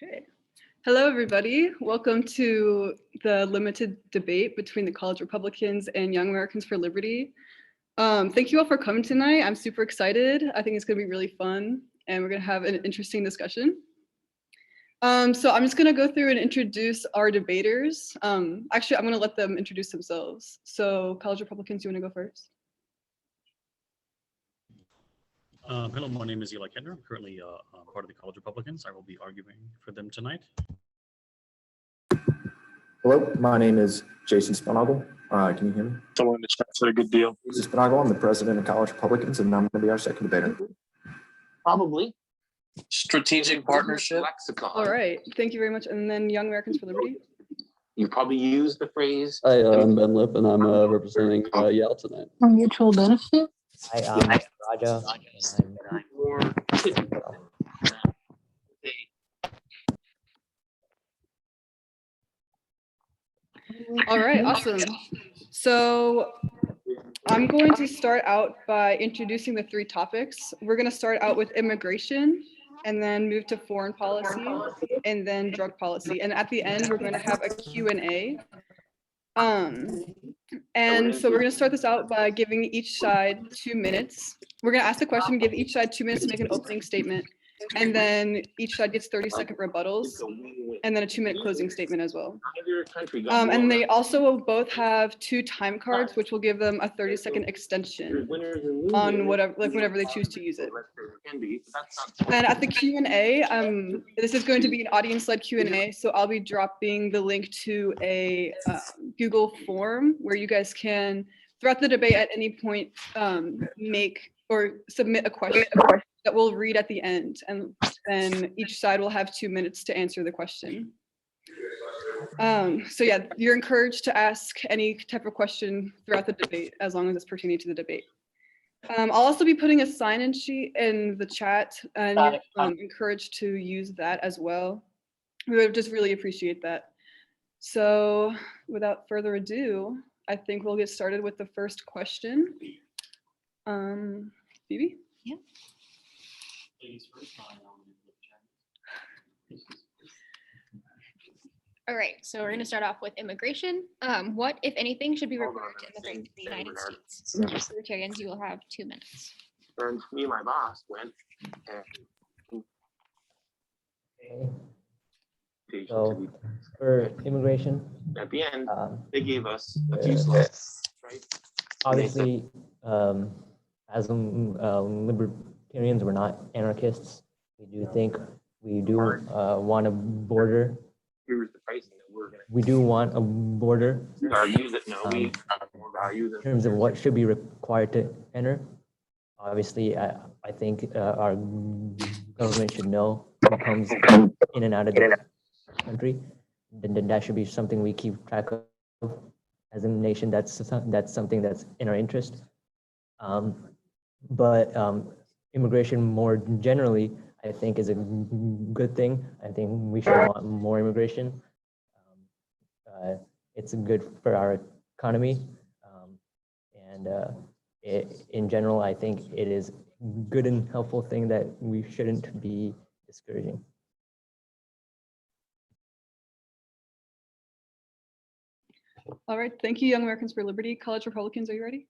Okay. Hello, everybody. Welcome to the limited debate between the College Republicans and Young Americans for Liberty. Thank you all for coming tonight. I'm super excited. I think it's going to be really fun, and we're going to have an interesting discussion. So I'm just going to go through and introduce our debaters. Actually, I'm going to let them introduce themselves. So College Republicans, you want to go first? Hello, my name is Eli Kendra. I'm currently part of the College Republicans. I will be arguing for them tonight. Hello, my name is Jason Spinagle. Can you hear me? Someone in the chat said a good deal. Jason Spinagle, I'm the president of College Republicans, and I'm going to be our second debater. Probably. Strategic partnership. Lexicon. All right. Thank you very much. And then Young Americans for Liberty. You probably use the phrase. Hi, I'm Ben Lip, and I'm representing Yale tonight. Mutual benefit. Hi, I'm Raja. All right, awesome. So I'm going to start out by introducing the three topics. We're going to start out with immigration, and then move to foreign policy, and then drug policy. And at the end, we're going to have a Q&A. And so we're going to start this out by giving each side 2 minutes. We're going to ask the question, give each side 2 minutes to make an opening statement, and then each side gets 30-second rebuttals, and then a 2-minute closing statement as well. And they also will both have 2 time cards, which will give them a 30-second extension on whatever they choose to use it. And at the Q&A, this is going to be an audience-led Q&A, so I'll be dropping the link to a Google form where you guys can, throughout the debate at any point, make or submit a question that we'll read at the end, and then each side will have 2 minutes to answer the question. So yeah, you're encouraged to ask any type of question throughout the debate as long as it's pertaining to the debate. I'll also be putting a sign-in sheet in the chat, and you're encouraged to use that as well. We would just really appreciate that. So without further ado, I think we'll get started with the first question. Phoebe? Yeah. All right, so we're going to start off with immigration. What, if anything, should be required to immigrate to the United States? Libertarians, you will have 2 minutes. And me and my boss went and So for immigration, at the end, they gave us a few slides, right? obviously, as libertarians, we're not anarchists. We do want a border. Here's the pricing that we're going We do want a border to use it. No, we have more value in than terms of what should be required to enter. Obviously, I think our government should know who comes in and out of the country. Then that should be something we keep track of as a nation. That's something that's in our interest. But immigration more generally, I think, is a good thing. I think we should want more immigration. It's good for our economy. In general, I think it is a good and helpful thing that we shouldn't be discouraging. All right, thank you, Young Americans for Liberty. College Republicans, are you ready?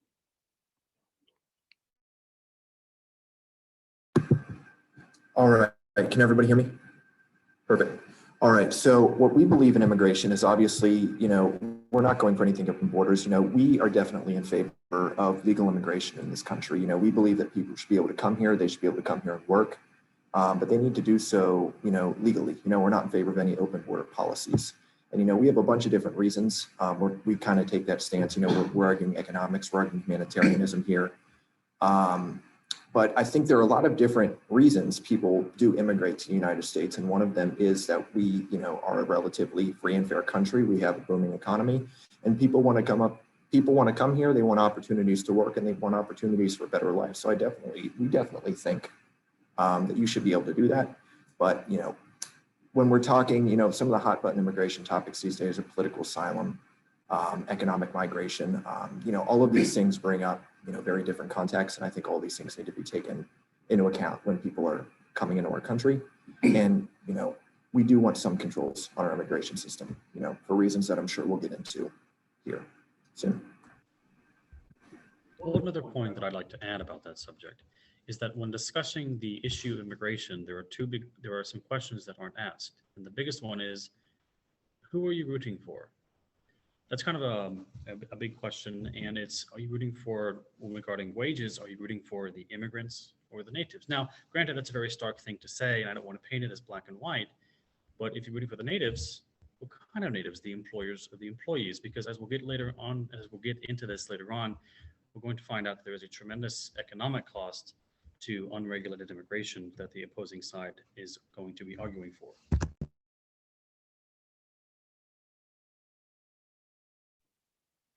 All right, can everybody hear me? Perfect. All right, so what we believe in immigration is obviously, we're not going for anything open borders. We are definitely in favor of legal immigration in this country. We believe that people should be able to come here. They should be able to come here and work, but they need to do so, legally. We're not in favor of any open border policies. And, we have a bunch of different reasons. We kind of take that stance. We're arguing economics, we're arguing humanitarianism here. But I think there are a lot of different reasons people do immigrate to the United States. And one of them is that we, are a relatively free and fair country. We have a booming economy, and people want to come here. They want opportunities to work, and they want opportunities for a better life. So we definitely think that you should be able to do that. But, when we're talking, some of the hot button immigration topics these days are political asylum, economic migration, all of these things bring up, very different contexts. And I think all these things need to be taken into account when people are coming into our country. And, we do want some controls on our immigration system, you know, for reasons that I'm sure we'll get into here soon. One other point that I'd like to add about that subject is that when discussing the issue of immigration, there are some questions that aren't asked. And the biggest one is, who are you rooting for? That's kind of a big question. And it's, are you rooting for, regarding wages, are you rooting for the immigrants or the natives? Now, granted, that's a very stark thing to say, and I don't want to paint it as black and white, but if you're rooting for the natives, what kind of natives? The employers or the employees? Because as we'll get into this later on, we're going to find out that there is a tremendous economic cost to unregulated immigration that the opposing side is going to be arguing for.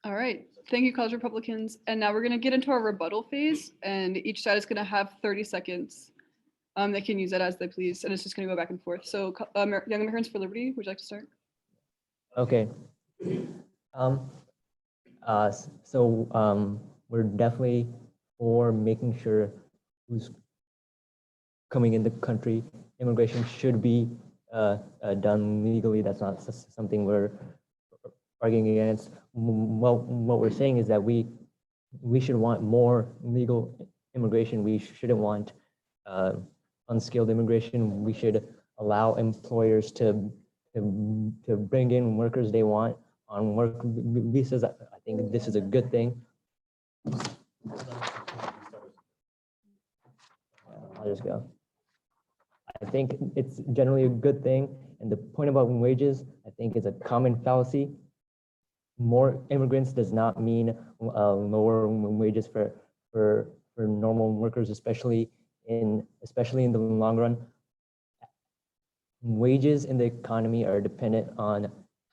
All right, thank you, College Republicans. And now we're going to get into our rebuttal phase, and each side is going to have 30 seconds. They can use that as they please, and it's just going to go back and forth. So, Young Americans for Liberty, would you like to start? Okay. We're definitely for making sure who's coming in the country. Immigration should be done legally. That's not something we're arguing against. What we're saying is that we should want more legal immigration. We shouldn't want unskilled immigration. We should allow employers to bring in workers they want on work visas. I think this is a good thing. I'll just go. I think it's generally a good thing. And the point about wages, I think, is a common fallacy. More immigrants does not mean lower wages for normal workers, especially in the long run. Wages in the economy are dependent on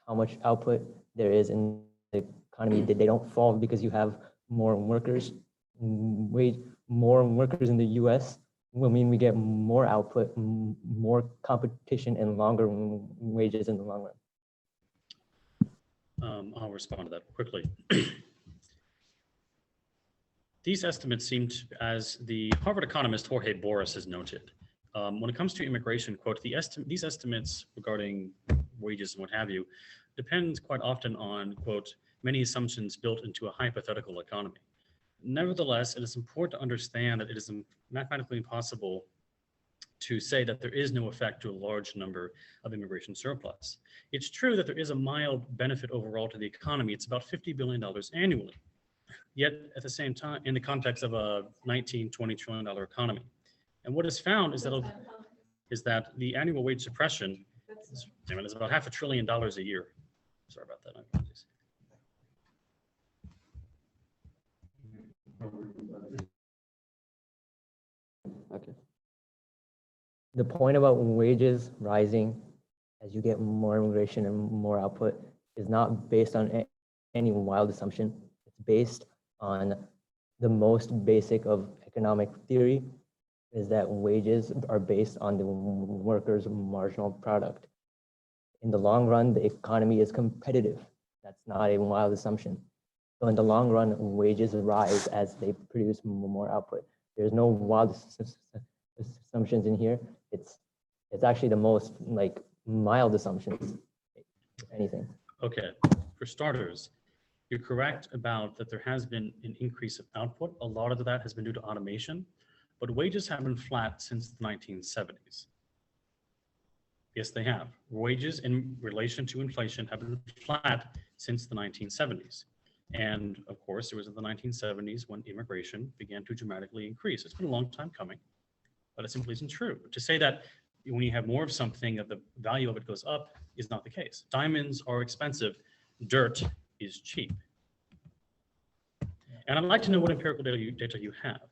how much output there is in the economy. They don't fall because you have more workers. More workers in the US will mean we get more output, more competition, and longer wages in the long run. I'll respond to that quickly. These estimates seem to, as the Harvard economist Jorge Boris has noted, when it comes to immigration, quote, these estimates regarding wages and what have you depends quite often on, quote, many assumptions built into a hypothetical economy. Nevertheless, it is important to understand that it is mathematically impossible to say that there is no effect to a large number of immigration surplus. It's true that there is a mild benefit overall to the economy. It's about $50 billion annually. Yet at the same time, in the context of a $19, $20 trillion economy. And what is found is that the annual wage suppression is about $500 billion a year. Sorry about that. Apologies. Okay. The point about wages rising as you get more immigration and more output is not based on any wild assumption. It's based on the most basic of economic theory, is that wages are based on the worker's marginal product. In the long run, the economy is competitive. That's not a wild assumption. So in the long run, wages rise as they produce more output. There's no wild assumptions in here. It's actually the most mild assumptions, if anything. Okay, for starters, you're correct about that there has been an increase of output. A lot of that has been due to automation, but wages have been flat since the 1970s. Yes, they have. Wages in relation to inflation have been flat since the 1970s. And of course, it was in the 1970s when immigration began to dramatically increase. It's been a long time coming, but it simply isn't true. To say that when you have more of something, that the value of it goes up is not the case. Diamonds are expensive. Dirt is cheap. And I'd like to know what empirical data you have.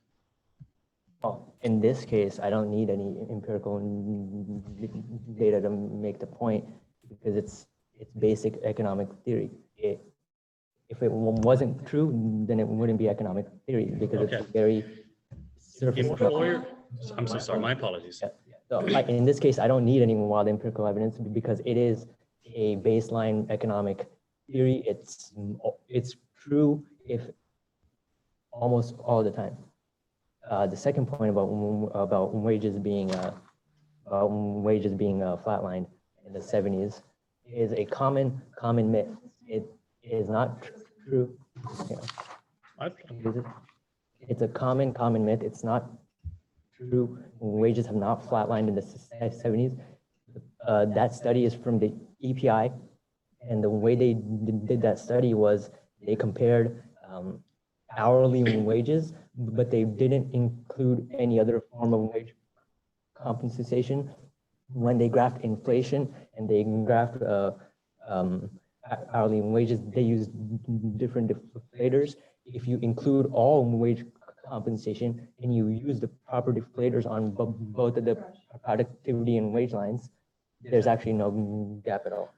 Well, in this case, I don't need any empirical data to make the point because it's basic economic theory. If it wasn't true, then it wouldn't be economic theory because Okay. it's very surface level. I'm so sorry, my apologies. Yeah. So in this case, I don't need any wild empirical evidence because it is a baseline economic theory. It's true if almost all the time. The second point about wages being flatlined, in the 70s is a common myth. It is not true. Yeah. It's a common myth. It's not true. Wages have not flatlined in the 70s. That study is from the EPI, and the way they did that study was they compared hourly wages, but they didn't include any other form of wage compensation. When they graphed inflation and they graphed hourly wages, they used different deflators. If you include all wage compensation and you use the proper deflators on both of the productivity and wage lines, there's actually no gap at all.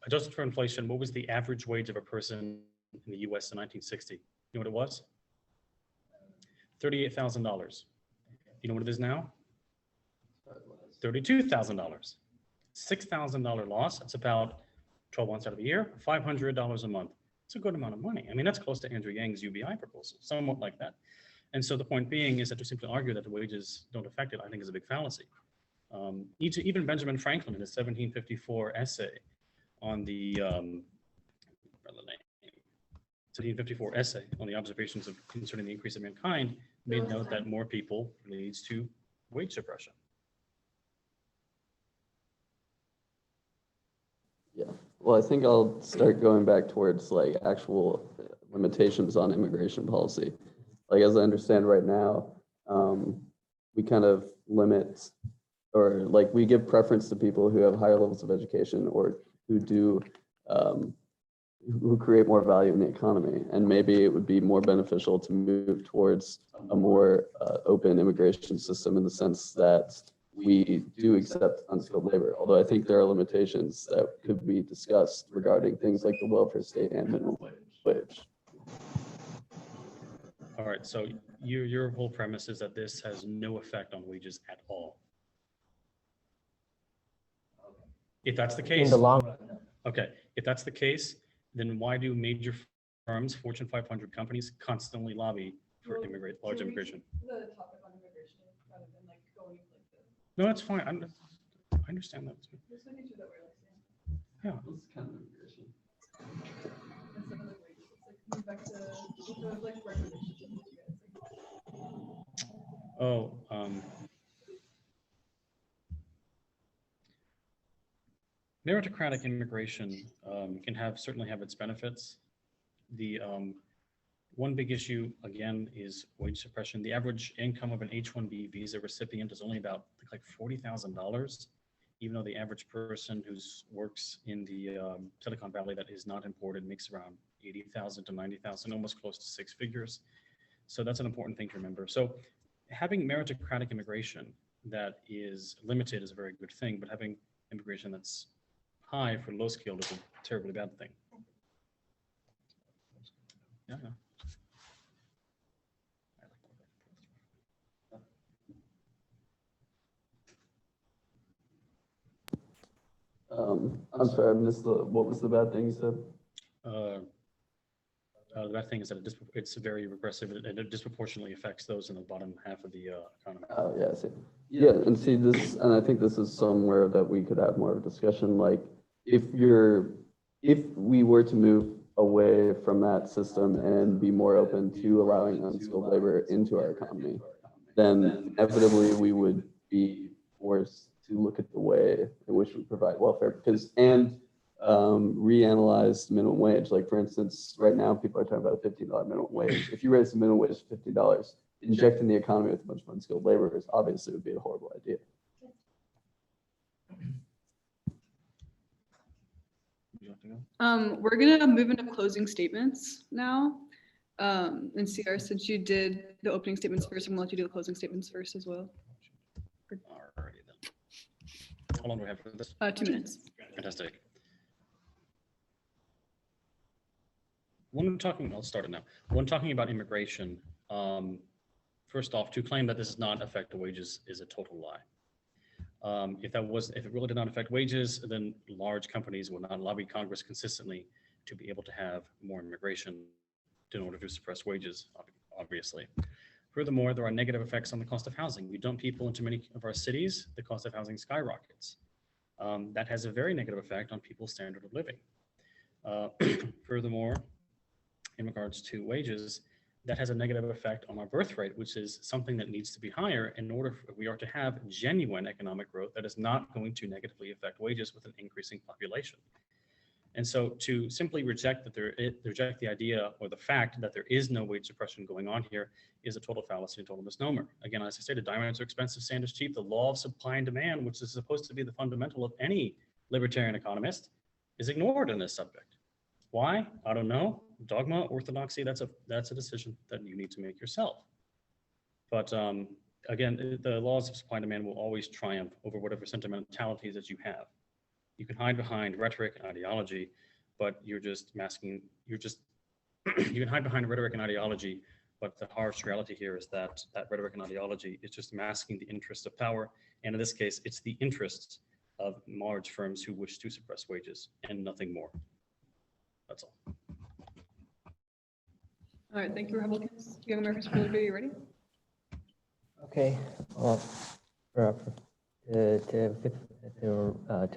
Adjusted for inflation, what was the average wage of a person in the US in 1960? You know what it was? $38,000. You know what it is now? $32,000. $6,000 loss. That's about 12 months out of the year, $500 a month. It's a good amount of money. I mean, that's close to Andrew Yang's UBI proposal, somewhat like that. And so the point being is that to simply argue that the wages don't affect it, I think is a big fallacy. Even Benjamin Franklin in his 1754 essay on the 1754 essay on the observations of concerning the increase of mankind made note that more people leads to wage suppression. Yeah, well, I think I'll start going back towards like actual limitations on immigration policy. Like, as I understand right now, we kind of limit, or like we give preference to people who have higher levels of education or who do, who create more value in the economy. And maybe it would be more beneficial to move towards a more open immigration system in the sense that we do accept unskilled labor, although I think there are limitations that could be discussed regarding things like the welfare state and minimum wage. All right, so your whole premise is that this has no effect on wages at all. If that's the case, In the long run. okay, if that's the case, then why do major firms, Fortune 500 companies, constantly lobby for large immigration? The topic on immigration rather than like going like this. No, that's fine. I understand that. Just making sure that we're like saying. Yeah. Instead of like wages, it's like move back to like regulations. Oh, meritocratic immigration can certainly have its benefits. The one big issue, again, is wage suppression. The average income of an H-1B visa recipient is only about like $40,000, even though the average person who works in the Silicon Valley that is not imported makes around 80,000 to 90,000, almost close to six figures. So that's an important thing to remember. So having meritocratic immigration that is limited is a very good thing, but having immigration that's high for low skilled is a terribly bad thing. Yeah. I'm sorry, I missed what was the bad thing you said? The bad thing is that it's very regressive and it disproportionately affects those in the bottom half of the economy. Oh, yeah, I see. Yeah, and see this, and I think this is somewhere that we could have more of a discussion. Like, if we were to move away from that system and be more open to allowing unskilled labor into our economy, then inevitably we would be forced to look at the way in which we provide welfare and reanalyze minimum wage. Like, for instance, right now people are talking about a $15 minimum wage. If you raise the minimum wage to $15, injecting the economy with a bunch of unskilled labor is obviously would be a horrible idea. We're gonna move into closing statements now. And CR, since you did the opening statements first, I'm gonna let you do the closing statements first as well. Alrighty then. How long do we have for this? 2 minutes. Fantastic. I'll start it now. When talking about immigration, first off, to claim that this does not affect the wages is a total lie. If it really did not affect wages, then large companies would not lobby Congress consistently to be able to have more immigration in order to suppress wages, obviously. Furthermore, there are negative effects on the cost of housing. You dump people into many of our cities, the cost of housing skyrockets. that has a very negative effect on people's standard of living. Furthermore, in regards to wages, that has a negative effect on our birth rate, which is something that needs to be higher in order for we are to have genuine economic growth that is not going to negatively affect wages with an increasing population. And so to simply reject reject the idea or the fact that there is no wage suppression going on here is a total fallacy and total misnomer. Again, as I stated, diamonds are expensive, sand is cheap. The law of supply and demand, which is supposed to be the fundamental of any libertarian economist, is ignored in this subject. Why? I don't know. Dogma, orthodoxy, that's a decision that you need to make yourself. But again, the laws of supply and demand will always triumph over whatever sentimentalities that you have. You can hide behind rhetoric and ideology, but you're just masking, you can hide behind rhetoric and ideology, but the harsh reality here is that rhetoric and ideology is just masking the interests of power. And in this case, it's the interests of large firms who wish to suppress wages and nothing more. That's all. All right, thank you, Republicans. Young Americans for Liberty, are you ready? Okay, well, to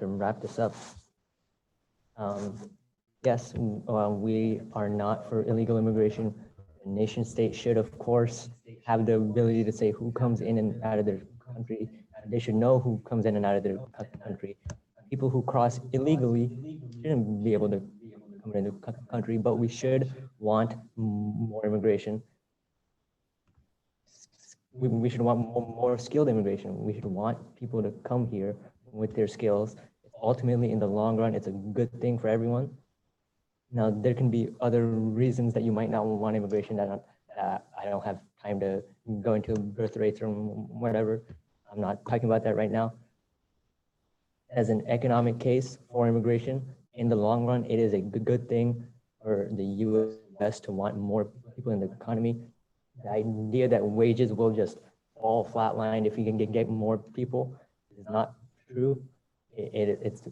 wrap this up, yes, we are not for illegal immigration. The nation state should, of course, have the ability to say who comes in and out of their country. They should know who comes in and out of their country. People who cross illegally shouldn't be able to come into the country, but we should want more immigration. We should want more skilled immigration. We should want people to come here with their skills. Ultimately, in the long run, it's a good thing for everyone. Now, there can be other reasons that you might not want immigration that I don't have time to go into birth rates or whatever. I'm not talking about that right now. As an economic case for immigration, in the long run, it is a good thing for the U.S. to want more people in the economy. The idea that wages will just fall flatlined if you can get more people is not true. It's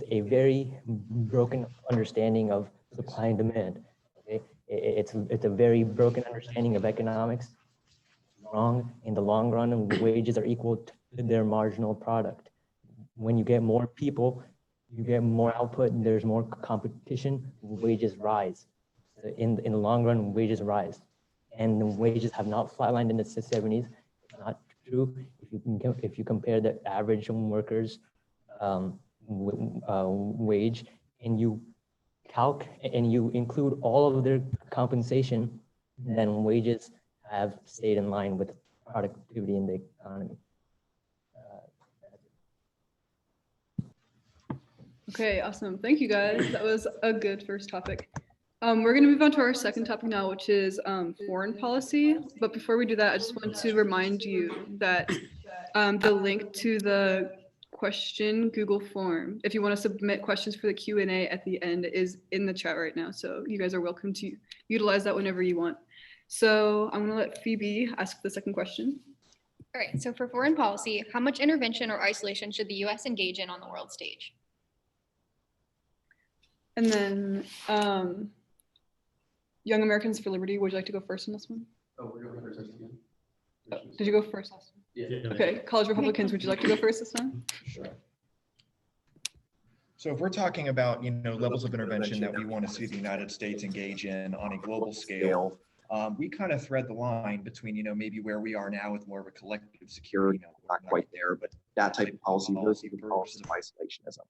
a very broken understanding of supply and demand. Okay? It's a very broken understanding of economics. Wrong. In the long run, wages are equal to their marginal product. When you get more people, you get more output, and there's more competition, wages rise. In the long run, wages rise. And the wages have not flatlined in the 70s. It's not true. If you compare the average workers' wage and you include all of their compensation, then wages have stayed in line with productivity in the economy. Okay, awesome. Thank you, guys. That was a good first topic. We're going to move on to our second topic now, which is foreign policy. But before we do that, I just want to remind you that the link to the question Google form, if you want to submit questions for the Q&A at the end, is in the chat right now. So you guys are welcome to utilize that whenever you want. So I'm going to let Phoebe ask the second question. All right, so for foreign policy, how much intervention or isolation should the US engage in on the world stage? And then Young Americans for Liberty, would you like to go first on this one? Oh, we're going first again. Did you go first last time? Yeah. Okay, College Republicans, would you like to go first this time? Sure. So if we're talking about, levels of intervention that we want to see the United States engage in on a global scale, we kind of thread the line between, maybe where we are now with more of a collective security, not quite there, but that type of policy versus even policies of isolationism.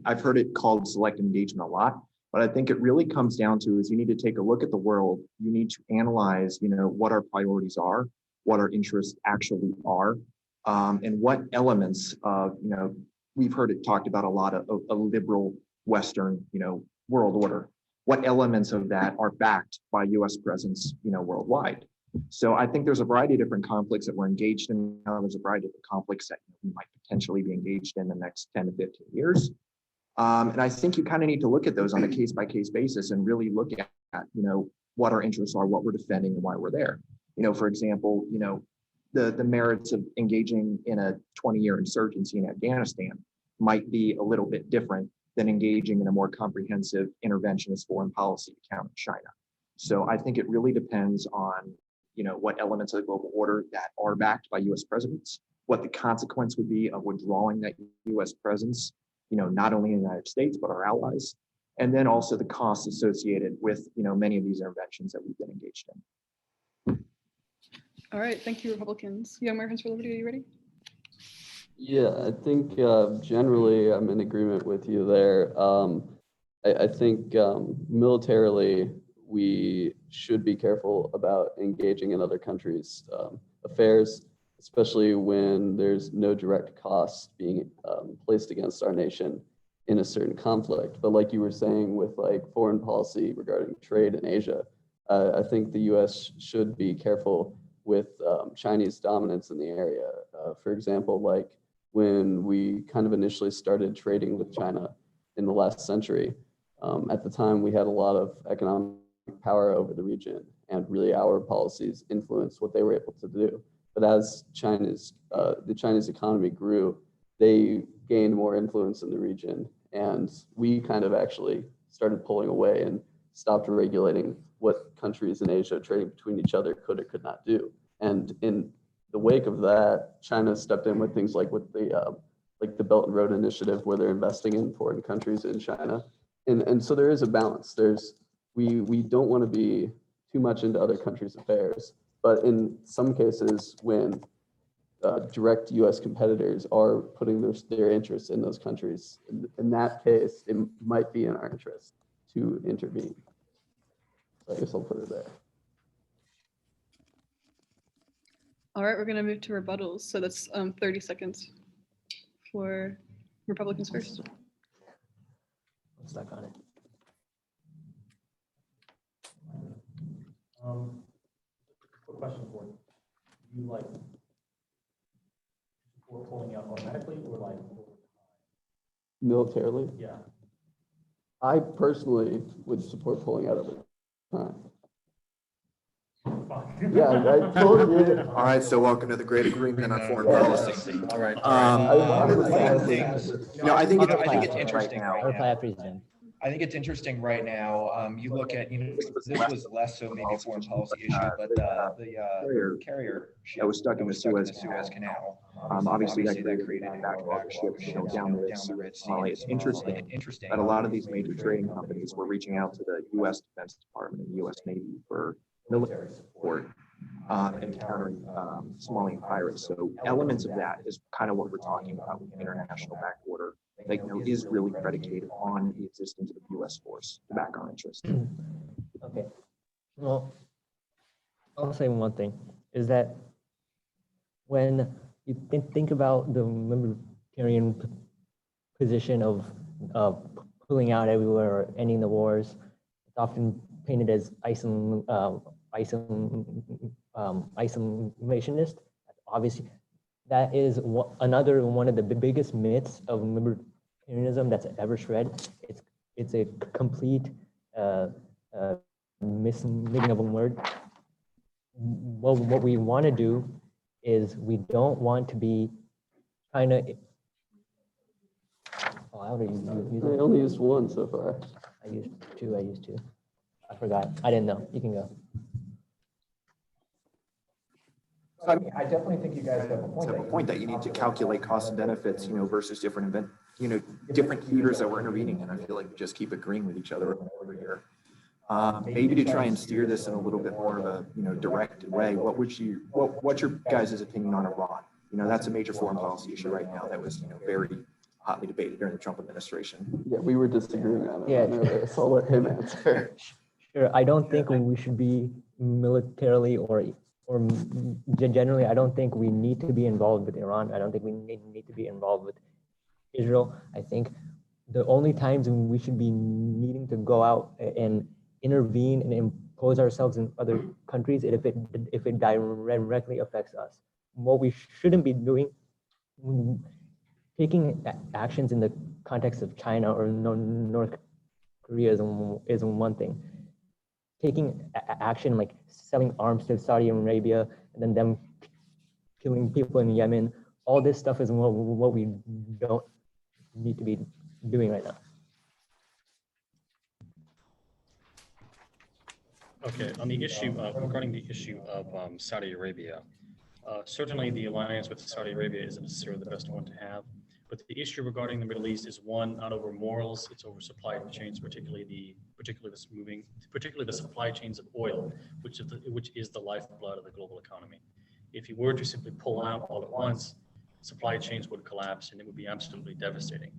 I've heard it called selective engagement a lot, but I think it really comes down to is you need to take a look at the world. You need to analyze, what our priorities are, what our interests actually are, and what elements of, we've heard it talked about a lot of a liberal Western, world order. What elements of that are backed by U.S. presence, worldwide? So I think there's a variety of different conflicts that we're engaged in now. There's a variety of different conflicts that we might potentially be engaged in the next 10 to 15 years. And I think you kind of need to look at those on a case-by-case basis and really look at, what our interests are, what we're defending, and why we're there. For example, the merits of engaging in a 20-year insurgency in Afghanistan might be a little bit different than engaging in a more comprehensive interventionist foreign policy to counter China. So I think it really depends on, what elements of the global order that are backed by U.S. presidents, what the consequence would be of withdrawing that U.S. presence, not only in the United States, but our allies. And then also the costs associated with, many of these interventions that we've been engaged in. All right, thank you, Republicans. Young Americans for Liberty, are you ready? Yeah, I think generally I'm in agreement with you there. I think militarily we should be careful about engaging in other countries' affairs, especially when there's no direct costs being placed against our nation in a certain conflict. But like you were saying with like foreign policy regarding trade in Asia, I think the US should be careful with Chinese dominance in the area. For example, like when we kind of initially started trading with China in the last century, at the time we had a lot of economic power over the region, and really our policies influenced what they were able to do. But as the Chinese economy grew, they gained more influence in the region, and we kind of actually started pulling away and stopped regulating what countries in Asia trading between each other could or could not do. And in the wake of that, China stepped in with things like with the Belt and Road Initiative, where they're investing in foreign countries in China. And so there is a balance. We don't want to be too much into other countries' affairs, but in some cases, when direct U.S. competitors are putting their interests in those countries, in that case, it might be in our interest to intervene. So I guess I'll put it there. All right, we're gonna move to rebuttals. So that's 30 seconds for Republicans first. I'm stuck on it. Quick question for you. Do you like support pulling out automatically or like over Militarily, time? Yeah. I personally would support pulling out over time. Yeah, I totally get it. All right, so welcome to the great agreement on foreign policy. All right. I think it's I think interesting it's interesting right I'll right reply now. after he's done. I think it's interesting right now. You look at, this was less so maybe a foreign policy issue, but the carrier ship that was stuck in the Suez Canal. Obviously, that Obviously, created a backlog of ships down the Red Sea. It's interesting Interesting. that a lot of these major trading companies were reaching out to the U.S. Defense Department and the U.S. Navy for military support and countering Somalian pirates. So elements of that is kind of what we're talking about with international backwater. That is really predicated on the existence of U.S. force to back our interests. Okay. Well, I'll say one thing is that when you think about the libertarian position of pulling out everywhere or ending the wars, it's often painted as isolationist. Obviously, that is another one of the biggest myths of libertarianism that's ever shred. It's a complete misleading of a word. What we want to do is we don't want to be trying to. Oh, I already used I only used one so far. I used two. I forgot. I didn't know. You can go. I mean, I definitely think you guys have a Point that you need to calculate costs and benefits, versus different different heaters that we're intervening in. I feel like we just keep agreeing with each other over here. Maybe to try and steer this in a little bit more of a directed way. What's your guys' opinion on Iran? That's a major foreign policy issue right now that was very hotly debated during the Trump administration. Yeah, we were disagreeing on it. Yeah. So I'll let him answer. Sure. I don't think we should be militarily or generally, I don't think we need to be involved with Iran. I don't think we need to be involved with Israel. I think the only times when we should be needing to go out and intervene and impose ourselves in other countries if it directly affects us. What we shouldn't be doing, taking actions in the context of China or North Korea is one thing. Taking action like selling arms to Saudi Arabia and then them killing people in Yemen, all this stuff is what we don't need to be doing right now. Okay, on the issue regarding the issue of Saudi Arabia, Certainly, the alliance with Saudi Arabia isn't necessarily the best one to have, but the issue regarding the Middle East is one not over morals; it's over supply chains, particularly the supply chains of oil, which is the lifeblood of the global economy. If you were to simply pull out all at once, supply chains would collapse, and it would be absolutely devastating.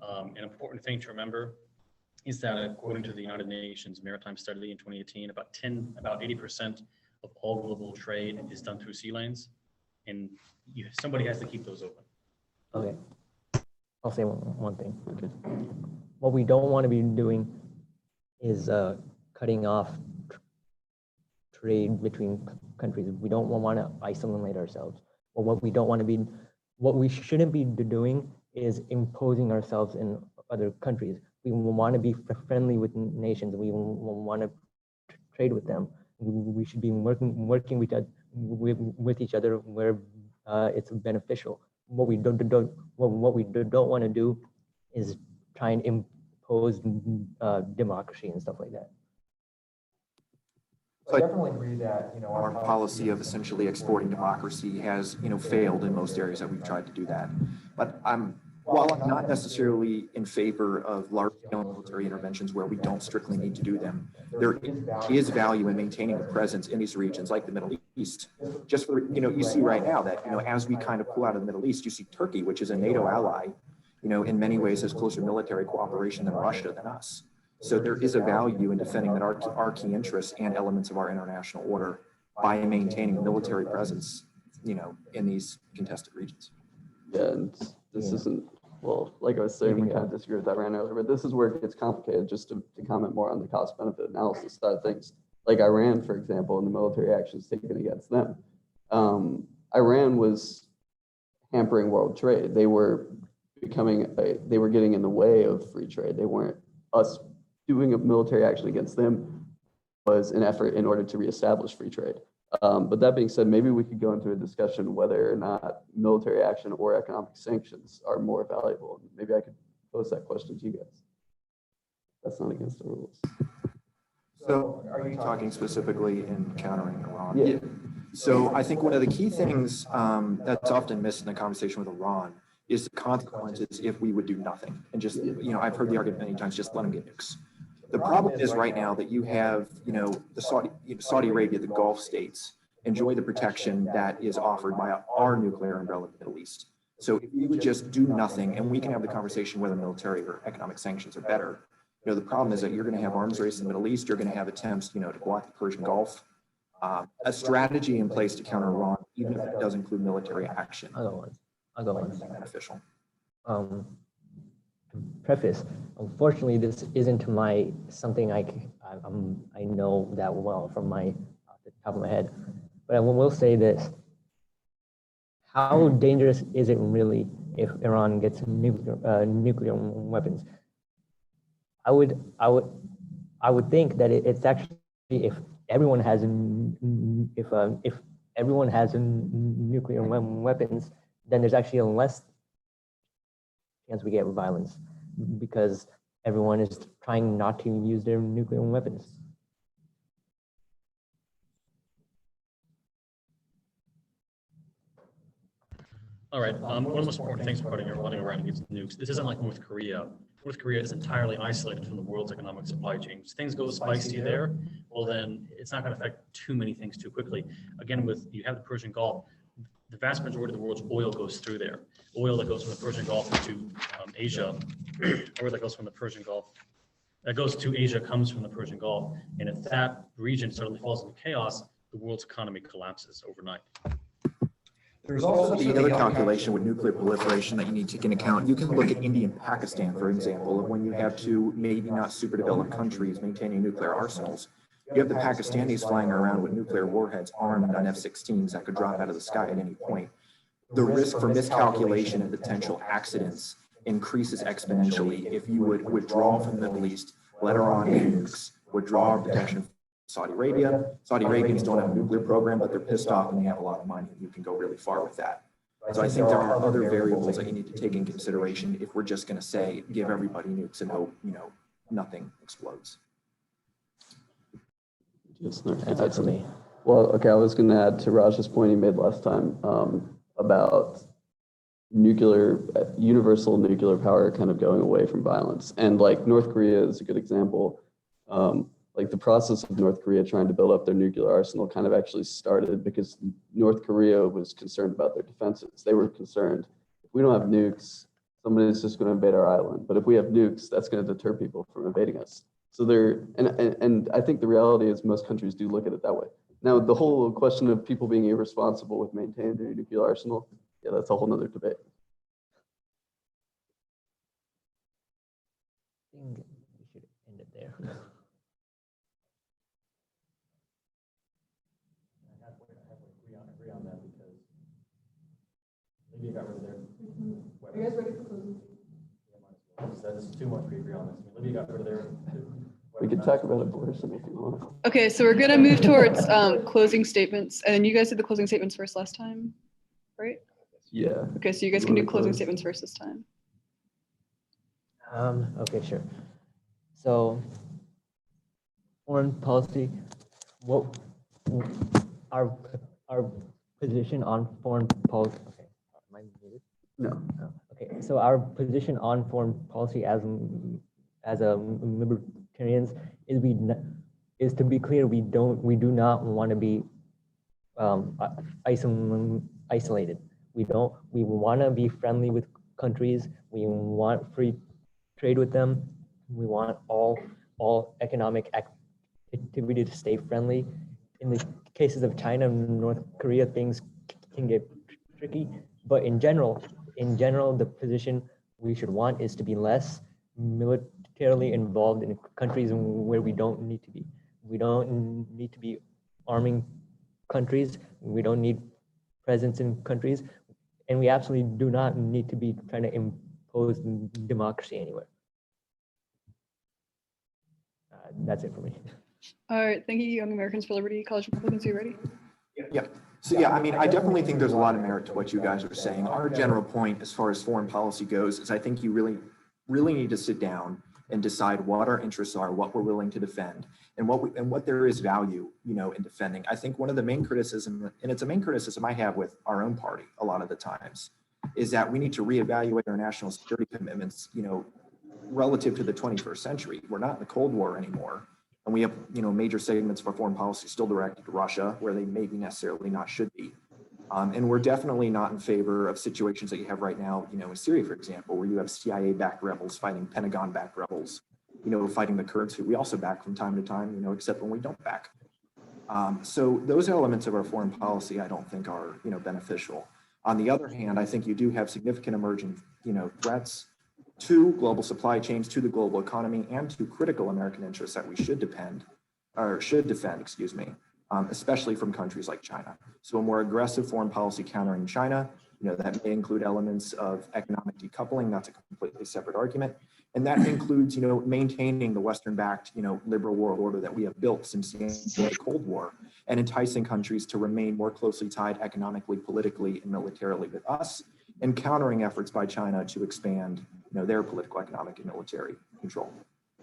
An important thing to remember is that according to the United Nations Maritime Study in 2018, about 80% of all global trade is done through sea lanes, and somebody has to keep those open. Okay. I'll say one thing. Okay. What we don't want to be doing is cutting off trade between countries. We don't want to isolate ourselves. But what we shouldn't be doing is imposing ourselves in other countries. We want to be friendly with nations. We want to trade with them. We should be working with each other where it's beneficial. What we don't want to do is try and impose democracy and stuff like that. So I definitely agree that, our policy of essentially exporting democracy has, failed in most areas that we've tried to do that. But while I'm not necessarily in favor of large-scale military interventions where we don't strictly need to do them, there is value in maintaining a presence in these regions like the Middle East. Just for, you see right now that, as we kind of pull out of the Middle East, you see Turkey, which is a NATO ally, in many ways has closer military cooperation than Russia than us. So there is a value in defending that our key interests and elements of our international order by maintaining a military presence, in these contested regions. Yeah, and this isn't, well, like I was saying, we kind of disagree with that right earlier, but this is where it gets complicated, just to comment more on the cost benefit analysis side of things. Like Iran, for example, and the military actions taken against them. Iran was hampering world trade. They were getting in the way of free trade. They weren't, us doing a military action against them was an effort in order to reestablish free trade. But that being said, maybe we could go into a discussion whether or not military action or economic sanctions are more valuable. Maybe I could pose that question to you guys. That's not against the rules. So are you talking specifically in countering Iran? Yeah. So I think one of the key things that's often missed in the conversation with Iran is the consequences if we would do nothing. And just, I've heard the argument many times, just let them get nukes. The problem is right now that you have, the Saudi Arabia, the Gulf states, enjoy the protection that is offered by our nuclear umbrella in the Middle East. So if we would just do nothing, and we can have the conversation whether military or economic sanctions are better. The problem is that you're going to have arms race in the Middle East. You're going to have attempts, to block the Persian Gulf. A strategy in place to counter Iran, even if it does include military action. I'll go on. Beneficial. To preface, unfortunately, this isn't something I know that well from the top of my head, but I will say this: how dangerous is it really if Iran gets nuclear weapons? I would think that it's actually, if everyone has nuclear weapons, then there's actually a less chance we get violence because everyone is trying not to use their nuclear weapons. All right. One of the most important things regarding running around against nukes, this isn't like North Korea. North Korea is entirely isolated from the world's economic supply chains. Things go spicy there, well then it's not going to affect too many things too quickly. Again, you have the Persian Gulf, the vast majority of the world's oil goes through there. Oil that goes from the Persian Gulf to Asia, or that goes from the Persian Gulf, that goes to Asia comes from the Persian Gulf. And if that region suddenly falls into chaos, the world's economy collapses overnight. There's also the other calculation with nuclear proliferation that you need to take into account. You can look at India and Pakistan, for example, of when you have two maybe not super developed countries maintaining nuclear arsenals. You have the Pakistanis flying around with nuclear warheads armed on F-16s that could drop out of the sky at any point. The risk for miscalculation and potential accidents increases exponentially if you would withdraw from the Middle East, let Iran get nukes, withdraw our protection from Saudi Arabia. Saudi Arabians don't have a nuclear program, but they're pissed off and they have a lot of money. You can go really far with that. So I think there are other variables that you need to take in consideration if we're just going to say, give everybody nukes and hope, nothing explodes. Yes, That's it for me. Well, okay, I was going to add to Raj's point he made last time about universal nuclear power kind of going away from violence. And like North Korea is a good example. Like the process of North Korea trying to build up their nuclear arsenal kind of actually started because North Korea was concerned about their defenses. They were concerned, if we don't have nukes, somebody's just going to invade our island. But if we have nukes, that's going to deter people from invading us. So and I think the reality is most countries do look at it that way. Now, the whole question of people being irresponsible with maintaining their nuclear arsenal, yeah, that's a whole nother debate. I think we should end it there. Agree on that because Libya got rid of their. Are you guys ready for closing? That's too much. We agree on this. Libya got rid of their. We could talk about abortion if you want. Okay, so we're gonna move towards closing statements, and you guys did the closing statements first last time, right? Yeah. Okay, so you guys can do closing statements first this time. Okay, sure. So, foreign policy, what our position on foreign policy. Okay, am I muted? No. Oh, okay, so our position on foreign policy as a libertarians is to be clear, we do not want to be isolated. We want to be friendly with countries. We want free trade with them. We want all economic activity to stay friendly. In the cases of China and North Korea, things can get tricky. But in general, the position we should want is to be less militarily involved in countries where we don't need to be. We don't need to be arming countries. We don't need presence in countries. And we absolutely do not need to be trying to impose democracy anywhere. That's it for me. All right, thank you, Young Americans for Liberty, College Republicans, are you ready? Yeah. So yeah, I mean, I definitely think there's a lot of merit to what you guys are saying. Our general point as far as foreign policy goes is I think you really need to sit down and decide what our interests are, what we're willing to defend, and what there is value, in defending. I think one of the main criticism, and it's a main criticism I have with our own party a lot of the times, is that we need to reevaluate our national security commitments, relative to the 21st century. We're not in the Cold War anymore. And we have, major segments of our foreign policy still directed to Russia, where they maybe necessarily not should be. And we're definitely not in favor of situations that you have right now, in Syria, for example, where you have CIA-backed rebels fighting Pentagon-backed rebels, fighting the Kurds, who we also back from time to time, except when we don't back. So those elements of our foreign policy, I don't think are, beneficial. On the other hand, I think you do have significant emerging, threats to global supply chains, to the global economy, and to critical American interests that we should defend, especially from countries like China. So a more aggressive foreign policy countering China, that may include elements of economic decoupling. That's a completely separate argument. And that includes, maintaining the Western-backed, liberal world order that we have built since the end of the Cold War, and enticing countries to remain more closely tied economically, politically, and militarily with us, and countering efforts by China to expand, their political, economic, and military control.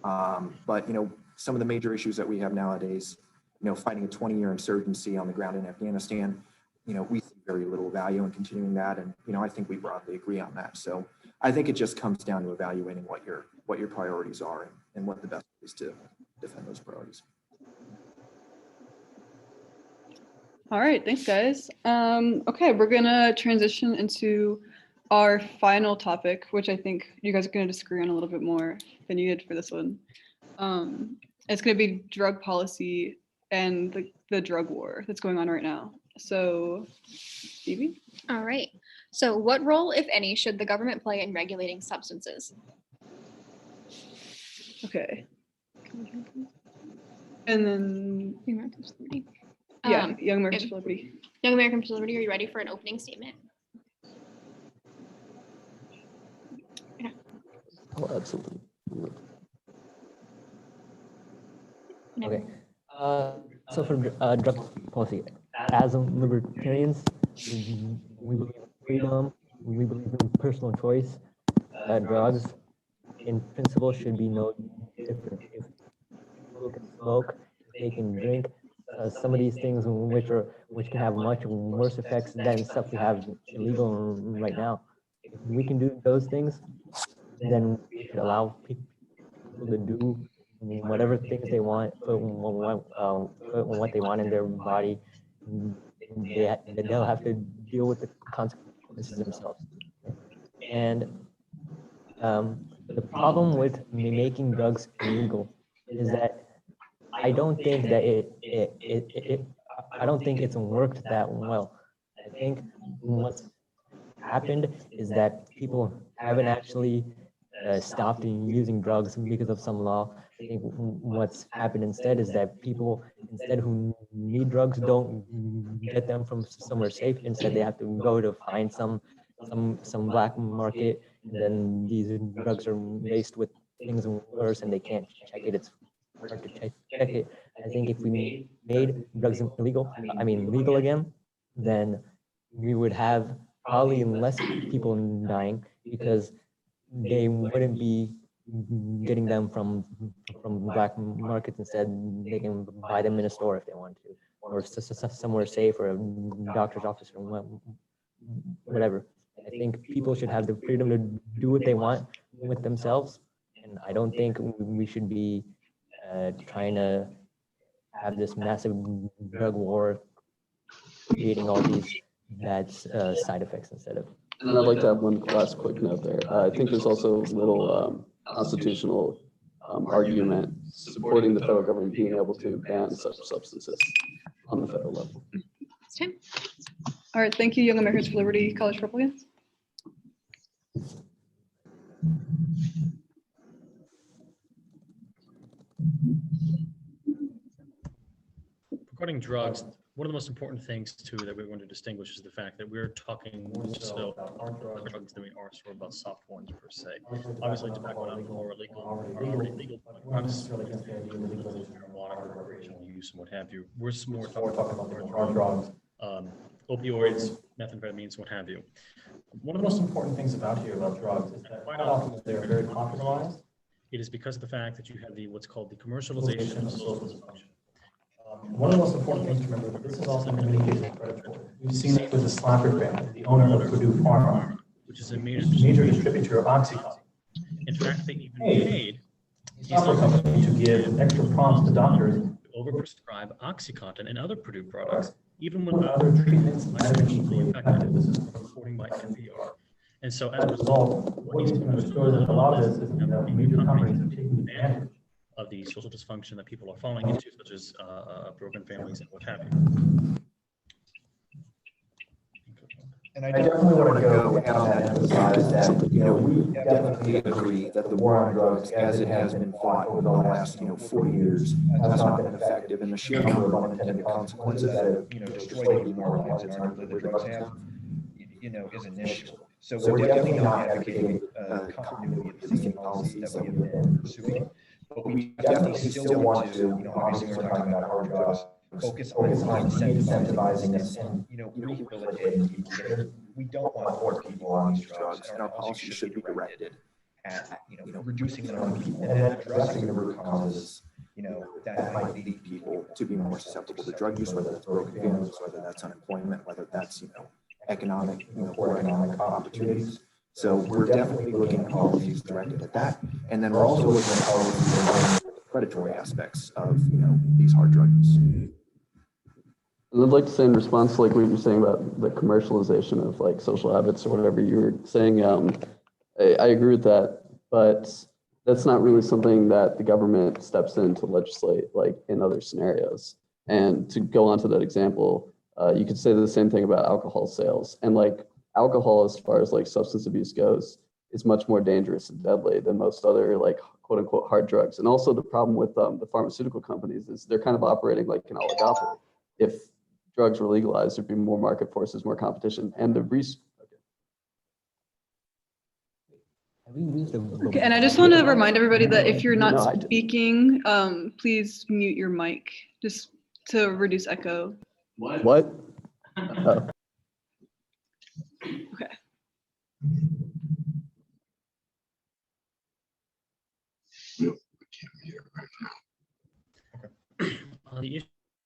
But some of the major issues that we have nowadays, fighting a 20-year insurgency on the ground in Afghanistan, we see very little value in continuing that, and I think we broadly agree on that. So I think it just comes down to evaluating what your priorities are and what the best is to defend those priorities. All right, thanks, guys. Okay, we're gonna transition into our final topic, which I think you guys are gonna disagree on a little bit more than you did for this one. It's gonna be drug policy and the drug war that's going on right now. So, Phoebe? All right. So what role, if any, should the government play in regulating substances? Okay. And then, Young Americans for Liberty. yeah, Young Americans for Liberty. Young Americans for Liberty, are you ready for an opening statement? Oh, absolutely. Okay. So for drug policy, as libertarians, we believe in freedom, we believe in personal choice. Drugs, in principle, should be no different. If people can smoke, they can drink, some of these things which can have much worse effects than stuff we have illegal right now. If we can do those things, then we should allow people to do whatever things they want, put what they want in their body. They'll have to deal with the consequences themselves. And the problem with making drugs illegal is that I don't think that I don't think it's worked that well. I think what's happened is that people haven't actually stopped using drugs because of some law. I think what's happened instead is that people instead who need drugs don't get them from somewhere safe. Instead, they have to go to find some black market, and then these drugs are laced with things worse, and they can't check it. It's hard to check it. I think if we made drugs legal again, then we would have probably less people dying because they wouldn't be getting them from black markets. Instead, they can buy them in a store if they want to, or somewhere safe, or a doctor's office, or whatever. I think people should have the freedom to do what they want with themselves, and I don't think we should be trying to have this massive drug war, creating all these bad side effects instead of. And I'd like to have one last quick note there. I think there's also little constitutional argument supporting the federal government being able to ban such substances on the federal level. Tim? All right, thank you, Young Americans for Liberty College Republicans. Regarding drugs, one of the most important things too that we want to distinguish is the fact that we're talking more so about hard drugs than we are sort of about soft ones per se. Obviously, tobacco and alcohol are already legal, but we're not necessarily against the idea of legalization of marijuana for recreational use and what have you. We're more talking about the hard drugs, opioids, methamphetamines, what have you. One of the most important things about drugs is that quite often they're very popularized. It is because of the fact that you have what's called the commercialization of social dysfunction. One of the most important things to remember, this is also in many cases predatory. We've seen it with the Slapper brand, the owner of Purdue Pharma, which is a major distributor of OxyContin. In fact, they even paid a software company to give extra prompts to doctors to overprescribe OxyContin and other Purdue products, even when other treatments might have been equally effective. This is reporting by NPR. And so as a result, what needs to be understood is that a lot of this is major companies are taking advantage of the social dysfunction that people are falling into, such as broken families and what have you. And I definitely want to go out and emphasize that, we definitely agree that the war on drugs, as it has been fought over the last, 40 years, has not been effective, and the sheer number of unintended consequences that have, destroyed people more lives and arguably the drugs have, is an issue. So we're definitely not advocating continuity of the same policies that we've been pursuing. But we definitely still want to, obviously we're talking about hard drugs, focus on incentivizing this and, rehabilitating people. We don't want more people on these drugs, and our policy should be directed at, reducing the number of people and then addressing the root causes, that might lead people to be more susceptible to drug use, whether that's broken families, whether that's unemployment, whether that's, economic, poor economic opportunities. So we're definitely looking at policies directed at that. And then we're also looking at policies at the predatory aspects of, these hard drug use. And I'd like to say in response to what you were saying about the commercialization of social habits or whatever you were saying, I agree with that, but that's not really something that the government steps in to legislate in other scenarios. And to go on to that example, you could say the same thing about alcohol sales. And alcohol, as far as substance abuse goes, is much more dangerous and deadly than most other quote unquote hard drugs. And also the problem with the pharmaceutical companies is they're kind of operating like an oligopoly. If drugs were legalized, there'd be more market forces, more competition, and the Okay, and I just want to remind everybody that if you're not No, I didn't. speaking, please mute your mic just to reduce echo. What? Oh. Okay. The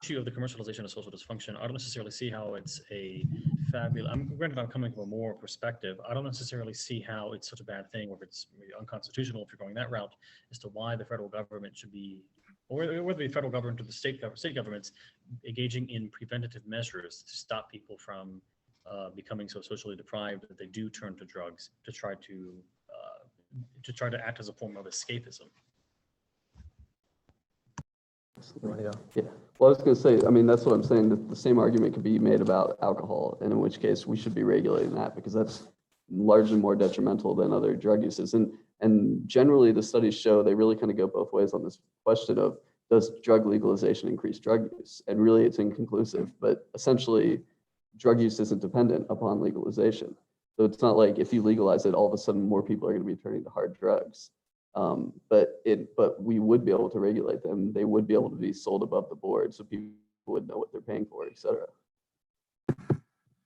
issue of the commercialization of social dysfunction, I don't necessarily see how it's a fabulous, granted I'm coming from a moral perspective, I don't necessarily see how it's such a bad thing, or if it's maybe unconstitutional if you're going that route, as to why the federal government should be, or whether the federal government or the state governments engaging in preventative measures to stop people from becoming so socially deprived that they do turn to drugs to try to act as a form of escapism. You want to go? Yeah, well, I was gonna say, I mean, that's what I'm saying, that the same argument could be made about alcohol, and in which case we should be regulating that because that's largely more detrimental than other drug uses. And generally the studies show they really kind of go both ways on this question of, does drug legalization increase drug use? And really it's inconclusive, but essentially drug use isn't dependent upon legalization. So it's not like if you legalize it, all of a sudden more people are going to be turning to hard drugs. But we would be able to regulate them. They would be able to be sold above the board, so people would know what they're paying for, et cetera.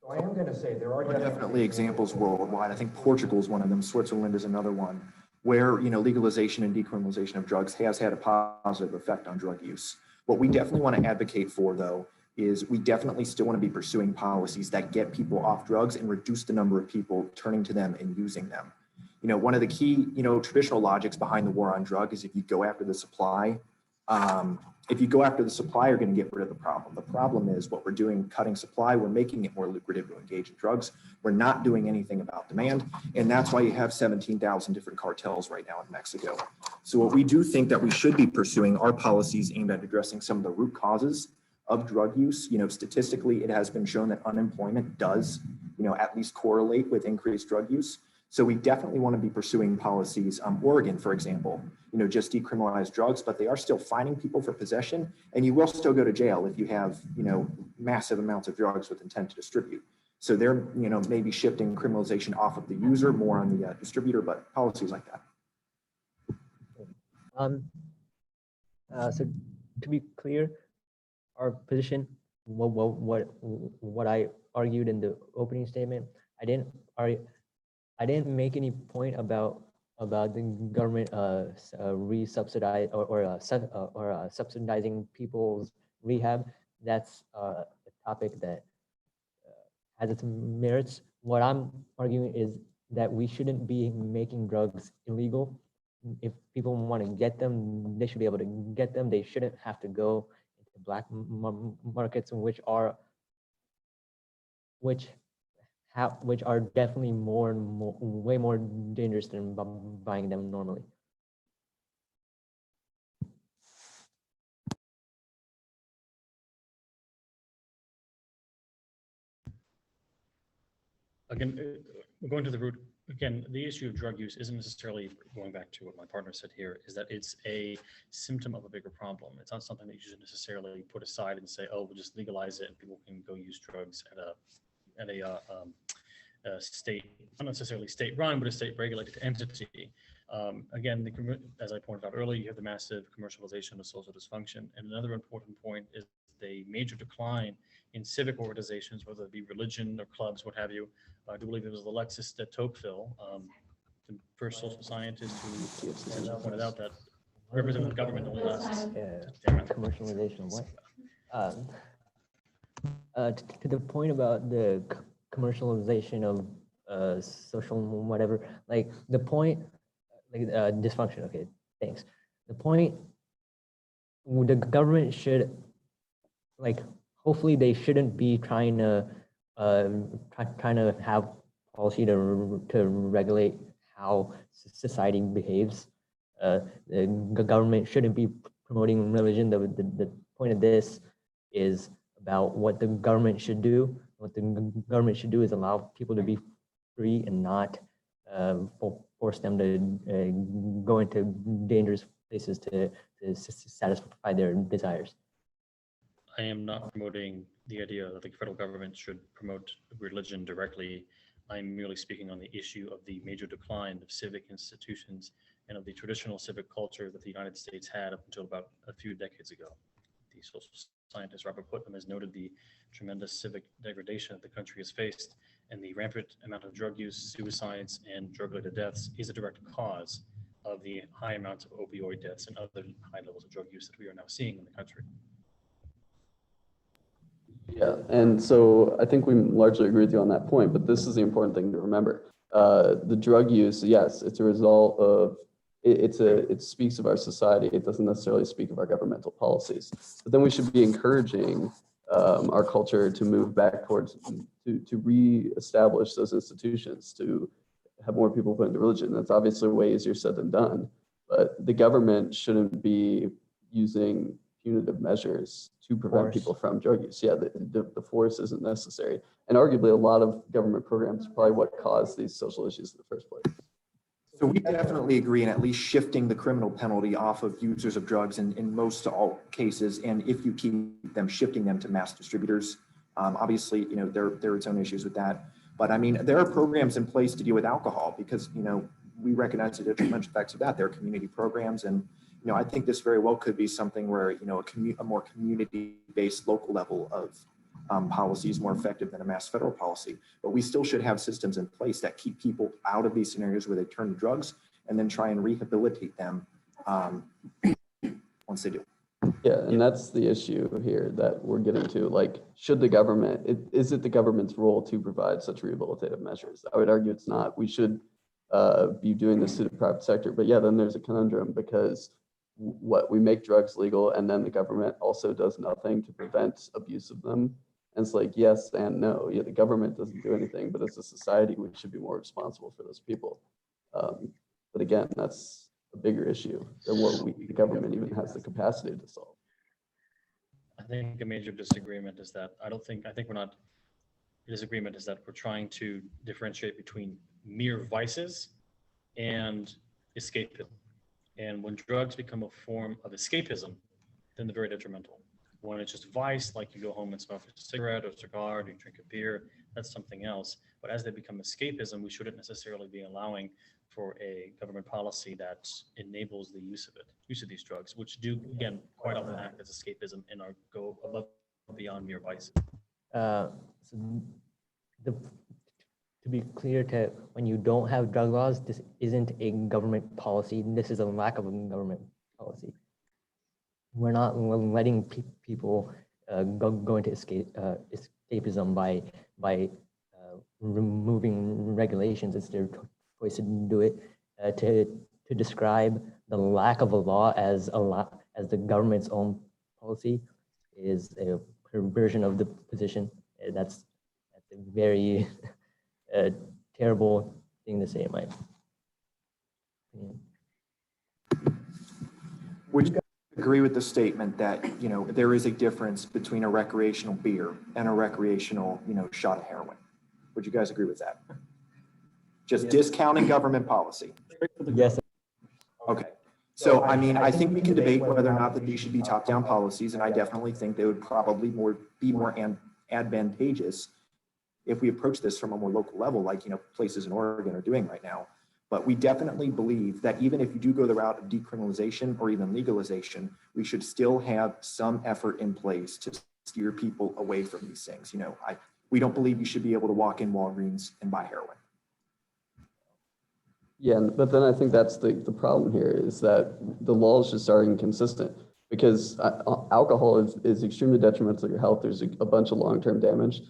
So I am going to say there are Definitely examples worldwide. I think Portugal is one of them. Switzerland is another one where, legalization and decriminalization of drugs has had a positive effect on drug use. What we definitely want to advocate for, though, is we definitely still want to be pursuing policies that get people off drugs and reduce the number of people turning to them and using them. One of the key, traditional logics behind the war on drug is if you go after the supply, you're going to get rid of the problem. The problem is what we're doing, cutting supply, we're making it more lucrative to engage in drugs. We're not doing anything about demand. And that's why you have 17,000 different cartels right now in Mexico. So what we do think that we should be pursuing are policies aimed at addressing some of the root causes of drug use. Statistically, it has been shown that unemployment does, at least correlate with increased drug use. So we definitely want to be pursuing policies. Oregon, for example, just decriminalize drugs, but they are still fining people for possession, and you will still go to jail if you have, massive amounts of drugs with intent to distribute. So they're, maybe shifting criminalization off of the user, more on the distributor, but policies like that. So to be clear, our position, what I argued in the opening statement, I didn't make any point about the government re-subsidize or subsidizing people's rehab. That's a topic that has its merits. What I'm arguing is that we shouldn't be making drugs illegal. If people want to get them, they should be able to get them. They shouldn't have to go into black markets, which are definitely way more dangerous than buying them normally. Again, going to the root, again, the issue of drug use isn't necessarily, going back to what my partner said here, is that it's a symptom of a bigger problem. It's not something that you should necessarily put aside and say, oh, we'll just legalize it and people can go use drugs at a state, not necessarily state run, but a state regulated entity. Again, as I pointed out earlier, you have the massive commercialization of social dysfunction. And another important point is the major decline in civic organizations, whether it be religion or clubs, what have you. I do believe it was Alexis de Tocqueville, the first social scientist who pointed out that representative government only lasts. Commercialization of what? To the point about the commercialization of social whatever, like the point, like dysfunction. Okay, thanks. The point, the government should, like, hopefully they shouldn't be trying to have policy to regulate how society behaves. The government shouldn't be promoting religion. The point of this is about what the government should do. What the government should do is allow people to be free and not force them to go into dangerous places to satisfy their desires. I am not promoting the idea that the federal government should promote religion directly. I'm merely speaking on the issue of the major decline of civic institutions and of the traditional civic culture that the United States had up until about a few decades ago. The social scientist Robert Putnam has noted the tremendous civic degradation that the country has faced, and the rampant amount of drug use, suicides, and drug-related deaths is a direct cause of the high amounts of opioid deaths and other high levels of drug use that we are now seeing in the country. Yeah, and so I think we largely agree with you on that point, but this is the important thing to remember. The drug use, yes, it's a result of, it speaks of our society. It doesn't necessarily speak of our governmental policies. But then we should be encouraging our culture to move back towards, to reestablish those institutions, to have more people put into religion. That's obviously way easier said than done, but the government shouldn't be using punitive measures to prevent Force. people from drug use. Yeah, the force isn't necessary. And arguably a lot of government programs are probably what caused these social issues in the first place. So we definitely agree in at least shifting the criminal penalty off of users of drugs in most to all cases. And if you keep them, shifting them to mass distributors, obviously, you know, there are its own issues with that. But I mean, there are programs in place to deal with alcohol because, you know, we recognize the detrimental effects of that. There are community programs. And, you know, I think this very well could be something where, you know, a more community-based local level of policy is more effective than a mass federal policy. But we still should have systems in place that keep people out of these scenarios where they turn to drugs and then try and rehabilitate them once they do. Yeah, and that's the issue here that we're getting to. Like, should the government, is it the government's role to provide such rehabilitative measures? I would argue it's not. We should be doing this to the private sector. But yeah, then there's a conundrum because we make drugs legal and then the government also does nothing to prevent abuse of them. And it's like, yes and no. Yeah, the government doesn't do anything, but as a society, we should be more responsible for those people. But again, that's a bigger issue than what the government even has the capacity to solve. I think a major disagreement is that disagreement is that we're trying to differentiate between mere vices and escapism. And when drugs become a form of escapism, then they're very detrimental. When it's just vice, like you go home and smoke a cigarette or a cigar, or you drink a beer, that's something else. But as they become escapism, we shouldn't necessarily be allowing for a government policy that enables the use of these drugs, which do, again, quite often act as escapism and go above and beyond mere vice. So to be clear, when you don't have drug laws, this isn't a government policy. This is a lack of a government policy. We're not letting people go into escapism by removing regulations. It's their choice to do it. To describe the lack of a law as the government's own policy is a perversion of the position. That's a very terrible thing to say, in my opinion. Would you agree with the statement that, you know, there is a difference between a recreational beer and a recreational, you know, shot of heroin? Would you guys agree with that? Just discounting government policy. Yes. Okay. So, I mean, I think we can debate whether or not that these should be top-down policies, and I definitely think they would probably be more advantageous if we approach this from a more local level, like, you know, places in Oregon are doing right now. But we definitely believe that even if you do go the route of decriminalization or even legalization, we should still have some effort in place to steer people away from these things. You know, we don't believe you should be able to walk in Walgreens and buy heroin. Yeah, but then I think that's the problem here is that the laws just are inconsistent because alcohol is extremely detrimental to your health. There's a bunch of long-term damage.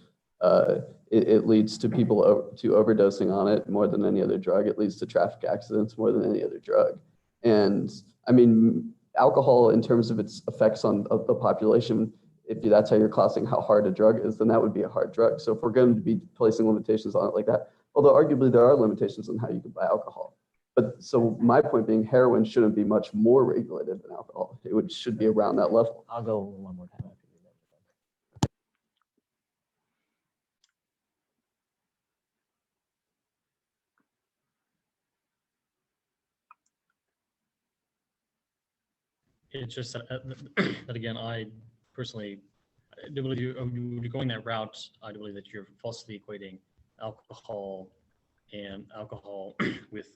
It leads to people to overdosing on it more than any other drug. It leads to traffic accidents more than any other drug. And I mean, alcohol in terms of its effects on the population, if that's how you're classing how hard a drug is, then that would be a hard drug. So if we're going to be placing limitations on it like that, although arguably there are limitations on how you can buy alcohol. But so my point being, heroin shouldn't be much more regulated than alcohol. It should be around that level. I'll go one more time. It's just that again, I personally do believe you're going that route. I do believe that you're falsely equating alcohol with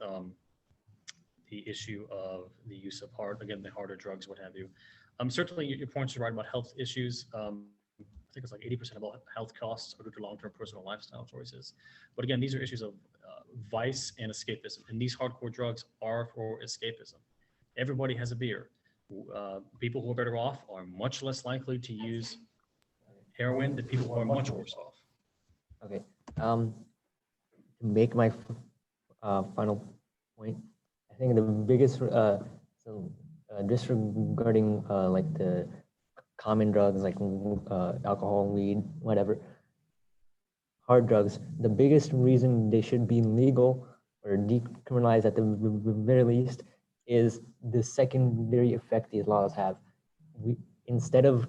the issue of the use of the harder drugs, what have you. Certainly, your points are right about health issues. I think it's like 80% of all health costs are due to long-term personal lifestyle choices. But again, these are issues of vice and escapism, and these hardcore drugs are for escapism. Everybody has a beer. People who are better off are much less likely to use heroin, the people who are much worse off. Okay. To make my final point, I think the biggest disregarding like the common drugs like alcohol, weed, whatever, hard drugs, the biggest reason they should be legal or decriminalized at the very least is the secondary effect these laws have. Instead of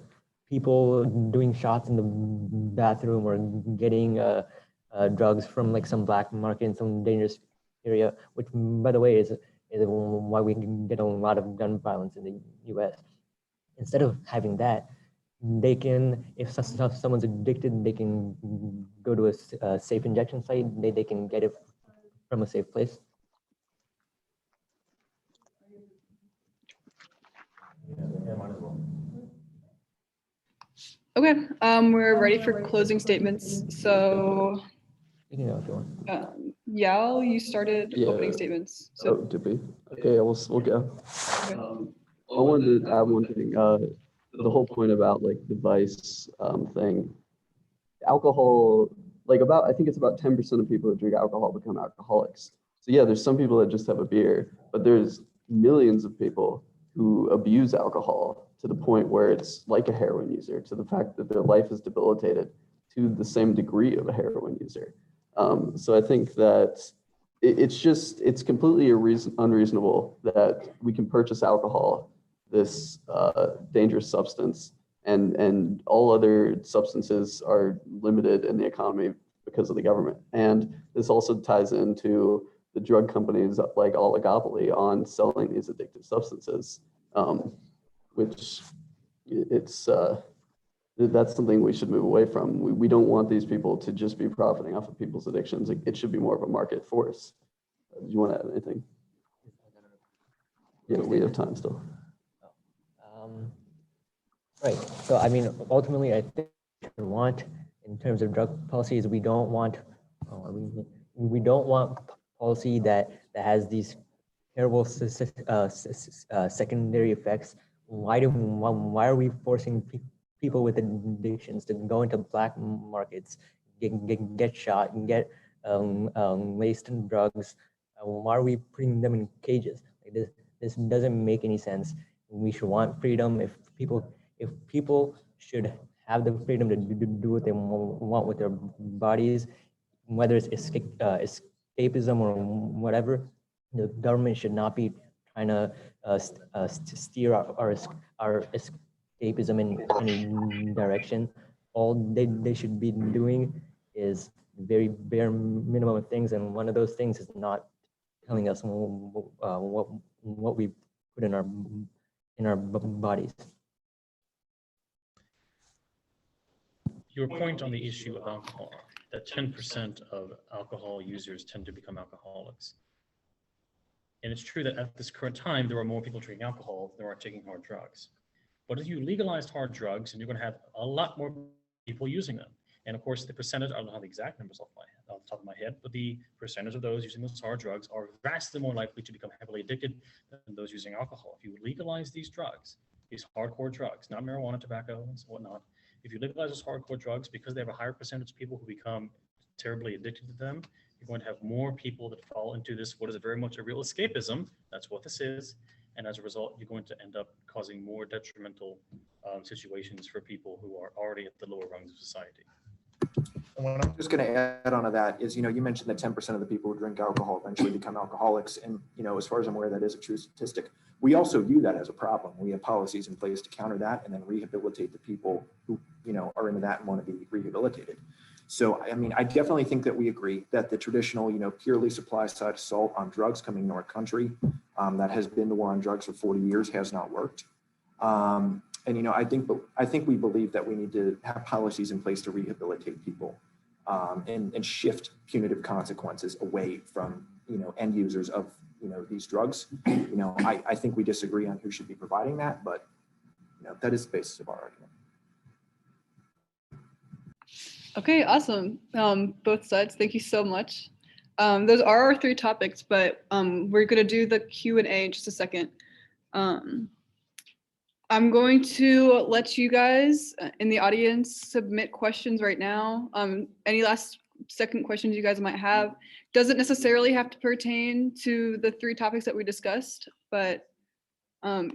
people doing shots in the bathroom or getting drugs from like some black market in some dangerous area, which by the way is why we get a lot of gun violence in the US. Instead of having that, they can, if someone's addicted, they can go to a safe injection site. They can get it from a safe place. Okay, we're ready for closing statements. So, You can go if you want. Yao, you started Yeah. opening statements. Oh, So, did we? Okay, we'll go. okay. I wanted to add one thing. The whole point about like the vice thing, alcohol, like I think it's about 10% of people who drink alcohol become alcoholics. So yeah, there's some people that just have a beer, but there's millions of people who abuse alcohol to the point where it's like a heroin user, to the fact that their life is debilitated to the same degree of a heroin user. So I think that it's completely unreasonable that we can purchase alcohol, this dangerous substance, and all other substances are limited in the economy because of the government. And this also ties into the drug companies like oligopoly on selling these addictive substances, which that's something we should move away from. We don't want these people to just be profiting off of people's addictions. It should be more of a market force. Do you want to add anything? Yeah, we have time still. Right. So I mean, ultimately, I think we want, in terms of drug policies, we don't want policy that has these terrible secondary effects. Why are we forcing people with addictions to go into black markets, get shot, and get laced in drugs? Why are we putting them in cages? Like this doesn't make any sense. We should want freedom. If people should have the freedom to do what they want with their bodies, whether it's escapism or whatever, the government should not be trying to steer our escapism in any direction. All they should be doing is very bare minimum things, and one of those things is not telling us what we put in our bodies. Your point on the issue of alcohol, that 10% of alcohol users tend to become alcoholics. And it's true that at this current time, there are more people drinking alcohol than there are taking hard drugs. But if you legalized hard drugs, and you're going to have a lot more people using them. And of course, the percentage, I don't have the exact numbers off the top of my head, but the percentage of those using those hard drugs are vastly more likely to become heavily addicted than those using alcohol. If you legalize these drugs, these hardcore drugs, not marijuana, tobacco, and whatnot, if you legalize those hardcore drugs, because they have a higher percentage of people who become terribly addicted to them, you're going to have more people that fall into this, what is very much a real escapism. That's what this is. And as a result, you're going to end up causing more detrimental situations for people who are already at the lower rungs of society. What I'm just going to add on to that is, you mentioned that 10% of the people who drink alcohol eventually become alcoholics. And, as far as I'm aware, that is a true statistic. We also view that as a problem. We have policies in place to counter that and then rehabilitate the people who, are into that and want to be rehabilitated. So, I mean, I definitely think that we agree that the traditional, purely supply side assault on drugs coming into our country, that has been the war on drugs for 40 years, has not worked. And, I think we believe that we need to have policies in place to rehabilitate people and shift punitive consequences away from, end users of, these drugs. I think we disagree on who should be providing that, but, that is the basis of our argument. Okay, awesome. Both sides, thank you so much. Those are our 3 topics, but we're going to do the Q&A in just a second. I'm going to let you guys in the audience submit questions right now. Any last second questions you guys might have. Doesn't necessarily have to pertain to the 3 topics that we discussed, but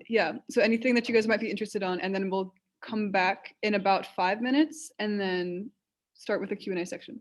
yeah, so anything that you guys might be interested on, and then we'll come back in about 5 minutes and then start with the Q&A section.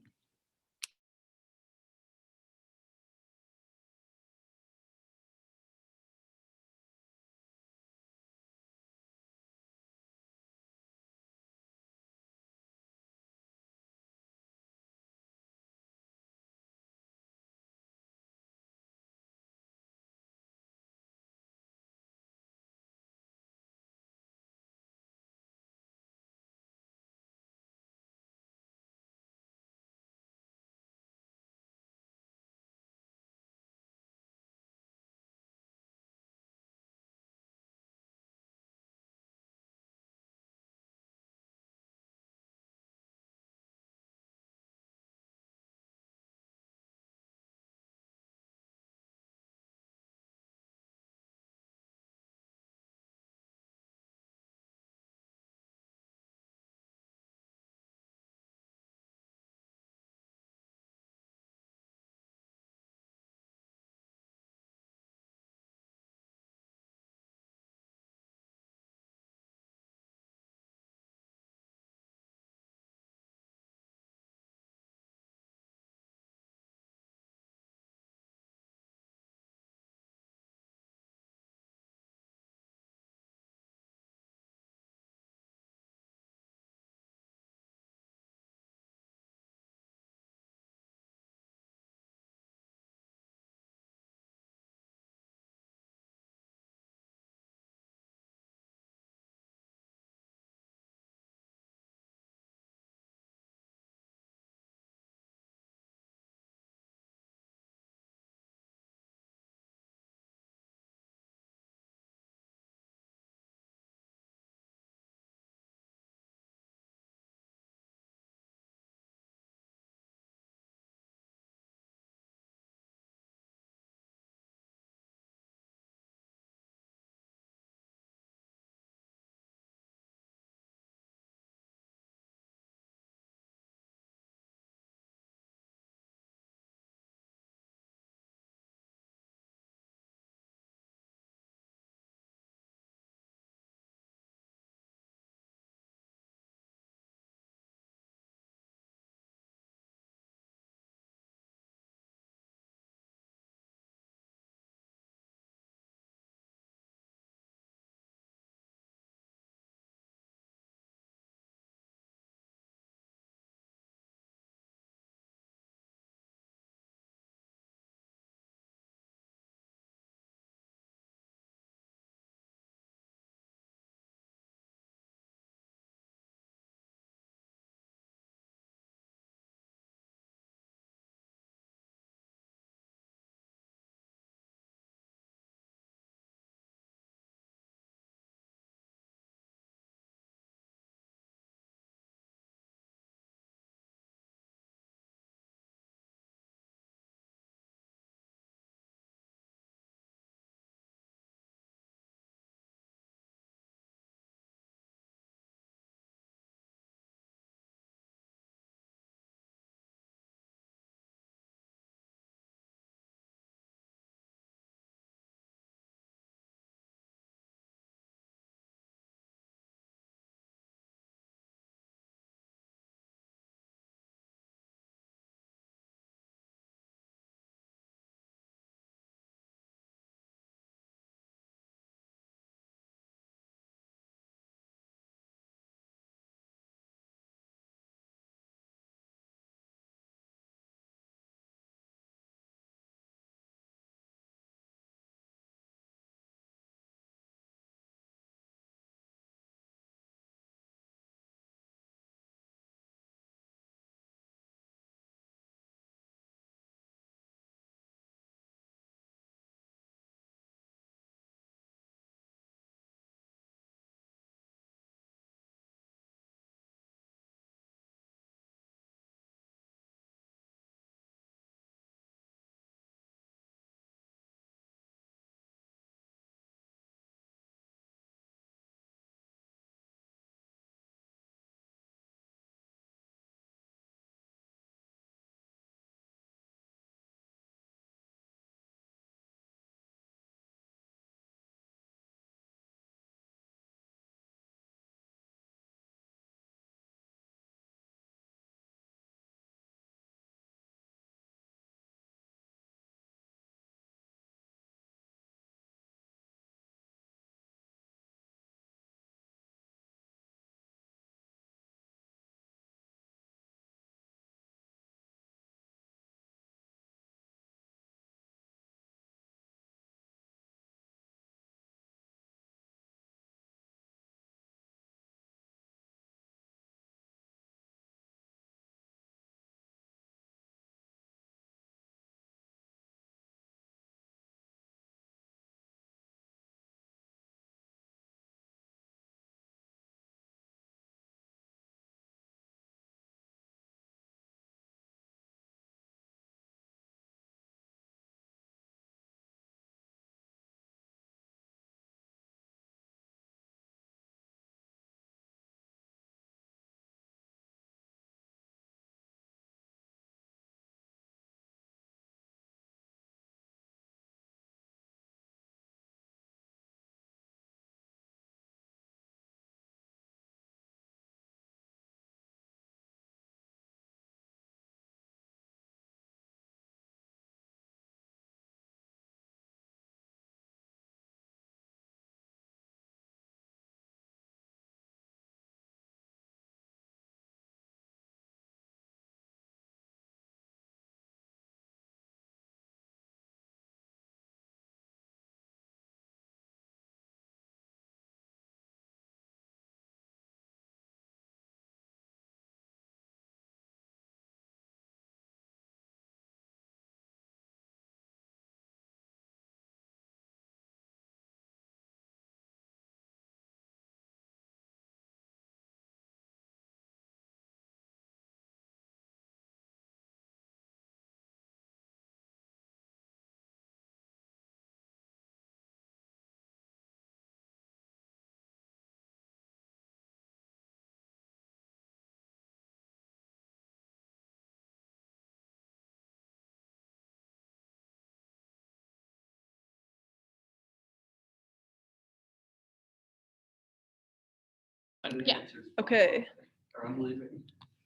Yeah. Okay.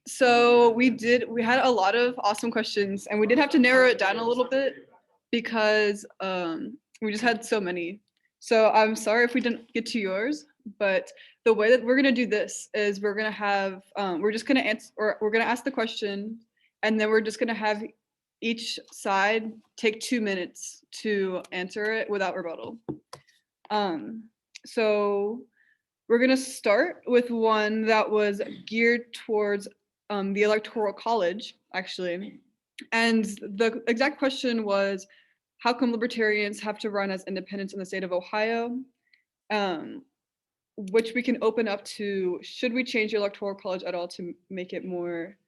So we had a lot of awesome questions, and we did have to narrow it down a little bit because we just had so many. So I'm sorry if we didn't get to yours, but the way that we're gonna do this is we're gonna have we're just gonna answer, or we're gonna ask the question, and then we're just gonna have each side take 2 minutes to answer it without rebuttal. So we're gonna start with one that was geared towards the Electoral College, actually. And the exact question was, how come libertarians have to run as independents in the state of Ohio? Which we can open up to, should we change the Electoral College at all to make it more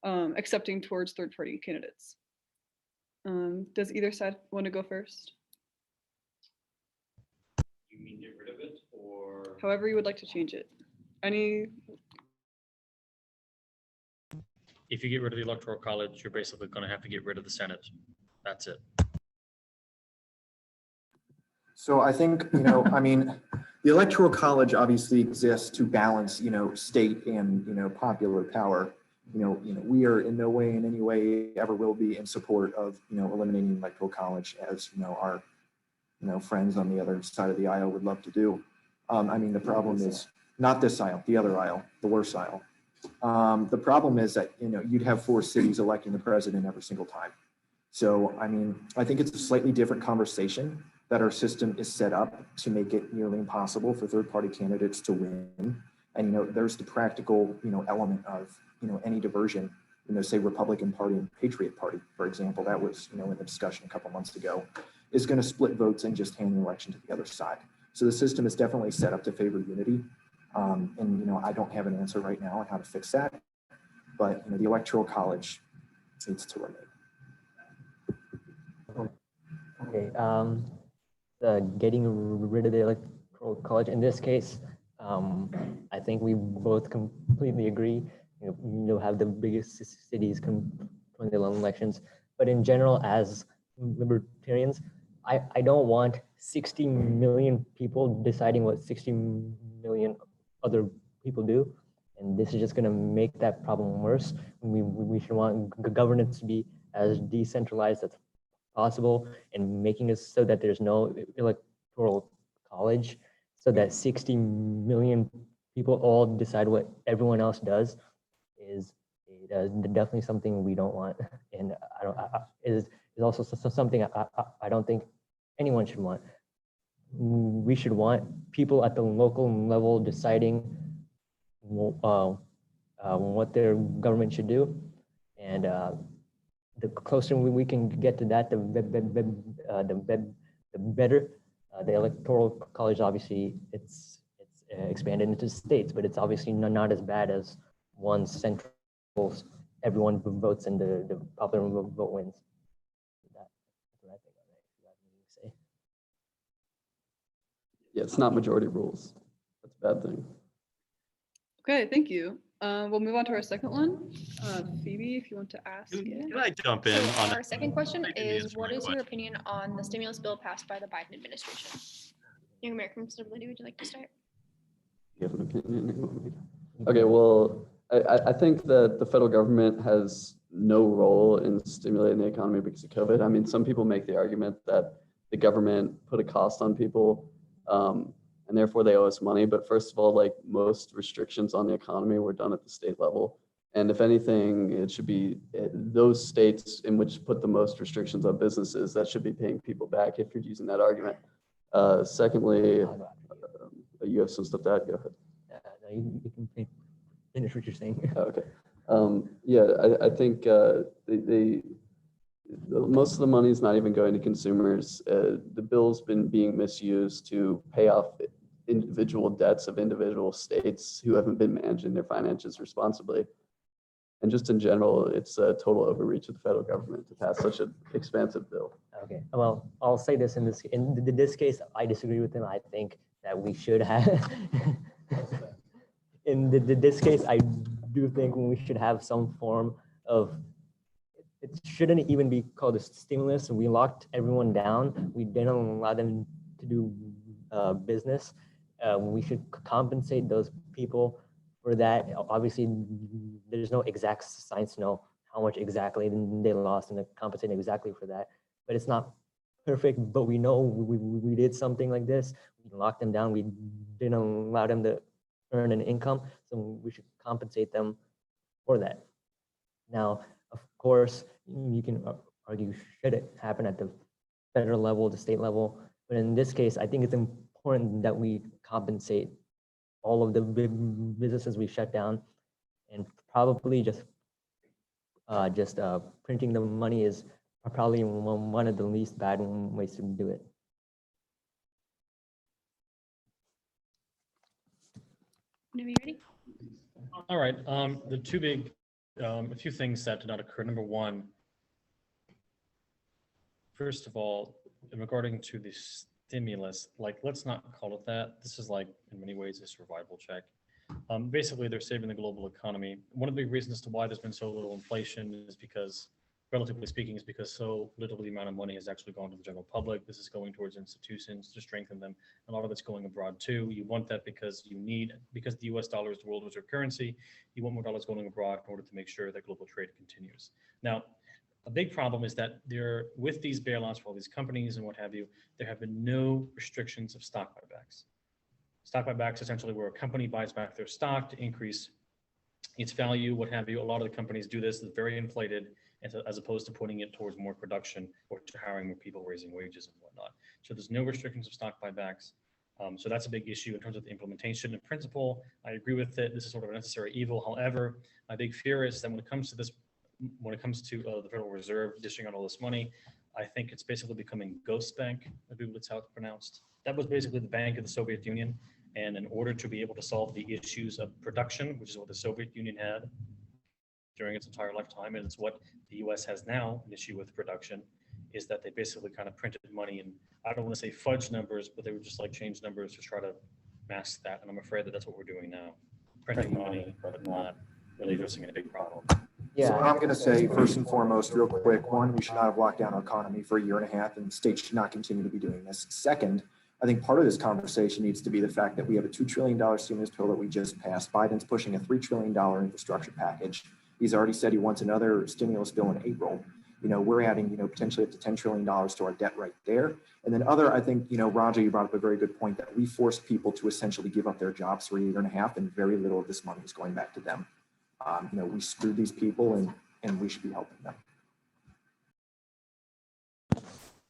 accepting towards third-party candidates? Does either side want to go first? You mean get rid of it, or? However you would like to change it. If you get rid of the Electoral College, you're basically going to have to get rid of the Senate. That's it. So I think, I mean, the Electoral College obviously exists to balance, state and, popular power. We are in no way, in any way, ever will be in support of, eliminating the Electoral College, as, our, friends on the other side of the aisle would love to do. I mean, the problem is not this aisle, the other aisle, the worst aisle. The problem is that, you'd have 4 cities electing the president every single time. So, I mean, I think it's a slightly different conversation that our system is set up to make it nearly impossible for third-party candidates to win. And, there's the practical, element of, any diversion, say Republican Party and Patriot Party, for example, that was, in the discussion a couple months ago, is going to split votes and just hand the election to the other side. So the system is definitely set up to favor unity. And, I don't have an answer right now on how to fix that, but, the Electoral College needs to remain. Okay, getting rid of the Electoral College, in this case, I think we both completely agree. You'll have the biggest cities controlling the elections, but in general, as libertarians, I don't want 60 million people deciding what 60 million other people do. And this is just going to make that problem worse. We should want governance to be as decentralized as possible, and making it so that there's no electoral college, so that 60 million people all decide what everyone else does is definitely something we don't want. And is also something I don't think anyone should want. We should want people at the local level deciding what their government should do, and the closer we can get to that, the better. The Electoral College, obviously, it's expanded into states, but it's obviously not as bad as one central. Everyone votes and the popular vote wins. That's what I think on it. You have anything to say? Yeah, it's not majority rules. That's a bad thing. Okay, thank you. We'll move on to our second one. Phoebe, if you want to ask it. Can I jump in So on our second question I can is, answer what my is your question. opinion on the stimulus bill passed by the Biden administration? Young American Stability, would you like to start? You have an opinion? Okay, well, I think that the federal government has no role in stimulating the economy because of COVID. I mean, some people make the argument that the government put a cost on people, and therefore they owe us money. But first of all, like, most restrictions on the economy were done at the state level. And if anything, it should be those states in which put the most restrictions on businesses that should be paying people back, if you're using that argument. Secondly, you have some stuff to add, go ahead. No, you can finish what you're saying. Okay. Yeah, I think most of the money is not even going to consumers. The bill's been being misused to pay off individual debts of individual states who haven't been managing their finances responsibly. And just in general, it's a total overreach of the federal government to pass such an expansive bill. Okay, well, I'll say this in this case, I disagree with him. I think that we should have, this case, I do think we should have some form of, it shouldn't even be called a stimulus. We locked everyone down. We didn't allow them to do business. we should compensate those people for that. Obviously, there's no exact science to know how much exactly they lost and to compensate exactly for that. But it's not perfect, but we know we did something like this. We locked them down. We didn't allow them to earn an income. So we should compensate them for that. Now, of course, you can argue, should it happen at the federal level, the state level? But in this case, I think it's important that we compensate all of the big businesses we shut down, and probably just printing the money is probably one of the least bad ways to do it. Whenever you're ready. All right, the two big, a few things that did not occur. Number one, first of all, regarding to the stimulus, like, let's not call it that. This is like, in many ways, a survival check. Basically, they're saving the global economy. One of the big reasons as to why there's been so little inflation is because, relatively speaking, is because so little of the amount of money has actually gone to the general public. This is going towards institutions to strengthen them. A lot of it's going abroad too. You want that because because the US dollar is the world reserve currency, you want more dollars going abroad in order to make sure that global trade continues. Now, a big problem is that with these bailouts for all these companies and what have you, there have been no restrictions of stock buybacks. Stock buybacks essentially where a company buys back their stock to increase its value, what have you. A lot of the companies do this. It's very inflated, as opposed to putting it towards more production or to hiring more people, raising wages and whatnot. So there's no restrictions of stock buybacks. So that's a big issue in terms of the implementation. In principle, I agree with it. This is sort of a necessary evil. However, my big fear is that when it comes to the Federal Reserve dishing out all this money, I think it's basically becoming ghost bank, I believe it's how it's pronounced. That was basically the bank of the Soviet Union. And in order to be able to solve the issues of production, which is what the Soviet Union had during its entire lifetime, and it's what the US has now, an issue with production, is that they basically kind of printed money, and I don't want to say fudge numbers, but they would just like change numbers to try to mask that. And I'm afraid that that's what we're doing now. Printing money, but not really addressing a big problem. So what I'm going to say, first and foremost, real quick, one, we should not have locked down our economy for a year and a half, and states should not continue to be doing this. Second, I think part of this conversation needs to be the fact that we have a $2 trillion stimulus bill that we just passed. Biden's pushing a $3 trillion infrastructure package. He's already said he wants another stimulus bill in April. We're adding, potentially up to $10 trillion to our debt right there. And then I think, Raja, you brought up a very good point that we forced people to essentially give up their jobs for a year and a half, and very little of this money is going back to them. We screwed these people, and we should be helping them.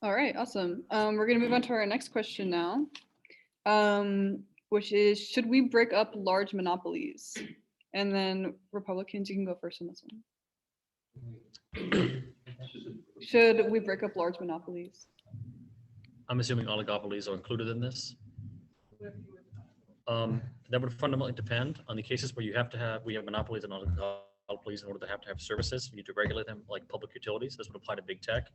All right, awesome. We're gonna move on to our next question now, which is, should we break up large monopolies? And then Republicans, you can go first on this one. Should we break up large monopolies? I'm assuming oligopolies are included in this. That would fundamentally depend on the cases where we have monopolies and oligopolies in order to have services. We need to regulate them like public utilities. This would apply to big tech.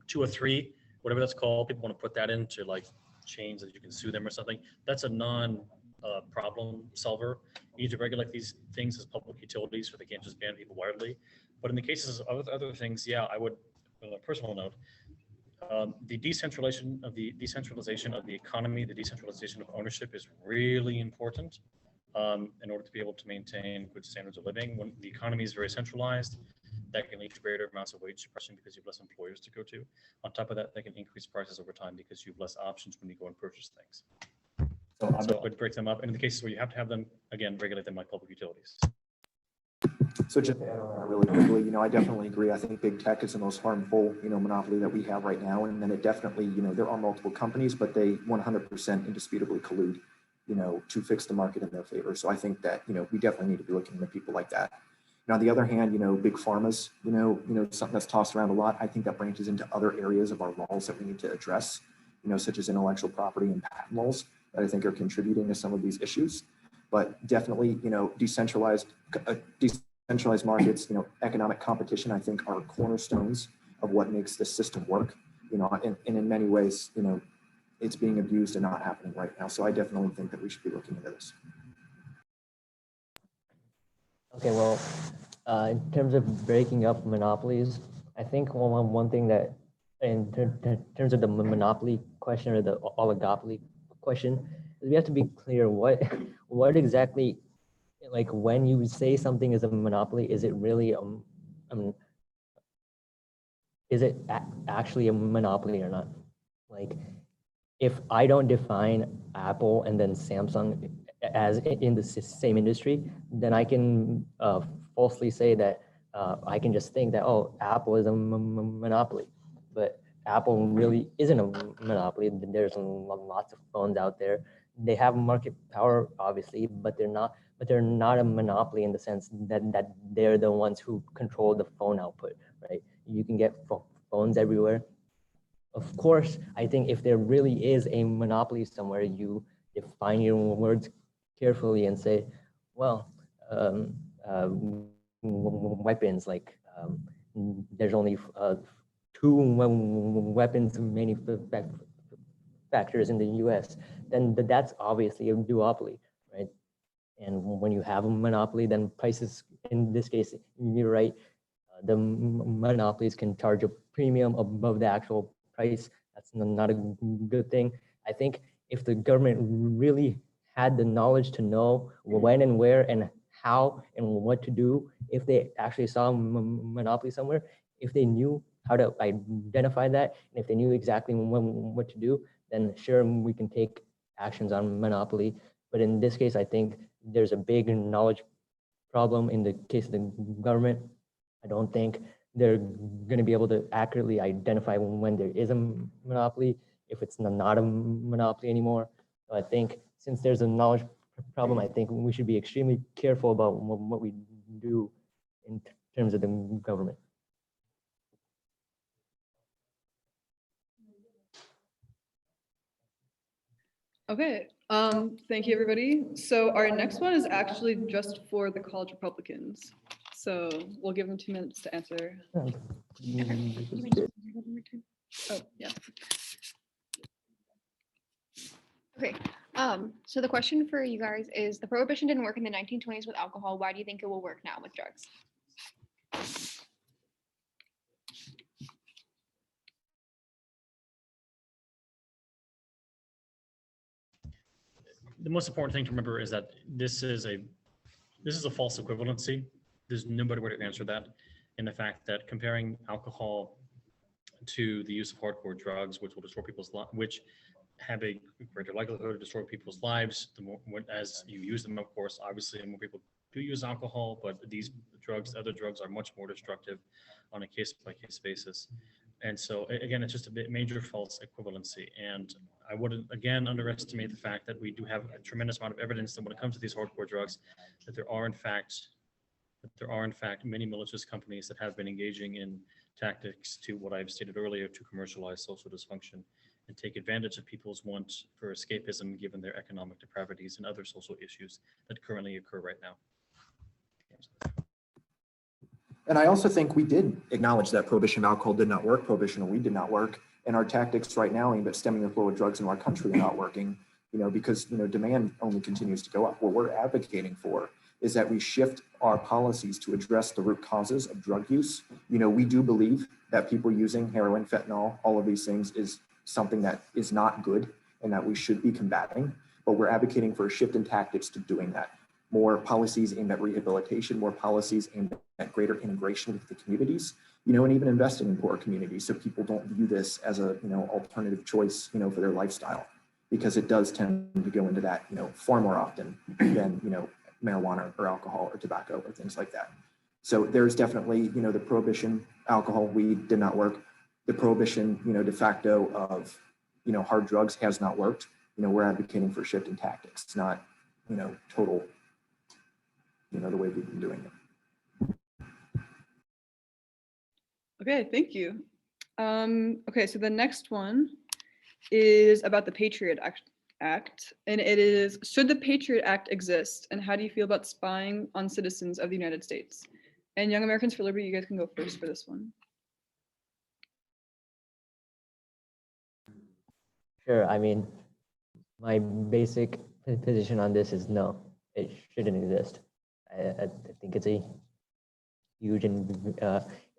2 or 3, whatever that's called, people want to put that into like chains that you can sue them or something. That's a non-problem solver. You need to regulate these things as public utilities so they can't just ban people widely. But in the cases of other things, yeah, I would, on a personal note, the decentralization of the economy, the decentralization of ownership is really important in order to be able to maintain good standards of living. When the economy is very centralized, that can lead to greater amounts of wage suppression because you have less employers to go to. On top of that, they can increase prices over time because you have less options when you go and purchase things. So I would break them up. And in the cases where you have to have them, again, regulate them like public utilities. So just to add on that really quickly, I definitely agree. I think big tech is the most harmful, monopoly that we have right now. And then it definitely, there are multiple companies, but they 100% indisputably collude, to fix the market in their favor. So I think that, we definitely need to be looking into people like that. Now, on the other hand, big pharmas, something that's tossed around a lot. I think that branches into other areas of our laws that we need to address, such as intellectual property and patent laws that I think are contributing to some of these issues. But definitely, decentralized markets, economic competition, I think are cornerstones of what makes this system work, and in many ways, it's being abused and not happening right now. So I definitely think that we should be looking into this. Okay, well, in terms of breaking up monopolies, I think one thing that, in terms of the monopoly question or the oligopoly question, we have to be clear what exactly, like when you say something is a monopoly, is it really is it actually a monopoly or not? Like, if I don't define Apple and then Samsung as in the same industry, then I can falsely say that I can just think that, oh, Apple is a monopoly, but Apple really isn't a monopoly. There's lots of phones out there. They have market power, obviously, but they're not. But they're not a monopoly in the sense that they're the ones who control the phone output, right? You can get phones everywhere. Of course, I think if there really is a monopoly somewhere, you define your words carefully and say, well, weapons, like there's only 2 weapons manufacturers in the US, then that's obviously a duopoly, right? And when you have a monopoly, then prices, in this case, you're right, the monopolies can charge a premium above the actual price. That's not a good thing. I think if the government really had the knowledge to know when and where and how and what to do, if they actually saw a monopoly somewhere, if they knew how to identify that, and if they knew exactly what to do, then sure, we can take actions on monopoly. But in this case, I think there's a big knowledge problem in the case of the government. I don't think they're going to be able to accurately identify when there is a monopoly, if it's not a monopoly anymore. So I think since there's a knowledge problem, I think we should be extremely careful about what we do in terms of the government. Okay, thank you, everybody. So our next one is actually just for the college Republicans. So we'll give them 2 minutes to answer. Oh, yeah. Okay, so the question for you guys is, the prohibition didn't work in the 1920s with alcohol. Why do you think it will work now with drugs? The most important thing to remember is that this is a false equivalency. There's no better way to answer that, in the fact that comparing alcohol to the use of hardcore drugs, which will destroy people's lives, which have a greater likelihood to destroy people's lives, the more as you use them, of course, obviously, more people do use alcohol, but these drugs, other drugs, are much more destructive on a case-by-case basis. And so again, it's just a major false equivalency. And I wouldn't, again, underestimate the fact that we do have a tremendous amount of evidence that when it comes to these hardcore drugs, that there are in fact many malicious companies that have been engaging in tactics to, what I've stated earlier, to commercialize social dysfunction and take advantage of people's want for escapism, given their economic depravities and other social issues that currently occur right now. And I also think we did acknowledge that prohibition of alcohol did not work, prohibition of weed did not work, and our tactics right now aimed at stemming the flow of drugs in our country are not working, because, demand only continues to go up. What we're advocating for is that we shift our policies to address the root causes of drug use. We do believe that people using heroin, fentanyl, all of these things is something that is not good and that we should be combating, but we're advocating for a shift in tactics to doing that. More policies aimed at rehabilitation, more policies aimed at greater integration with the communities, and even investing in poor communities so people don't view this as a, alternative choice, for their lifestyle, because it does tend to go into that, far more often than, marijuana or alcohol or tobacco or things like that. So there's definitely, the prohibition, alcohol, weed did not work. The prohibition, de facto of, hard drugs has not worked. We're advocating for a shift in tactics. It's not, total, the way we've been doing it. Okay, thank you. Okay, so the next one is about the Patriot Act, and it is, should the Patriot Act exist, and how do you feel about spying on citizens of the United States? And Young Americans for Liberty, you guys can go first for this one. Sure, I mean, my basic position on this is no, it shouldn't exist. I think it's a huge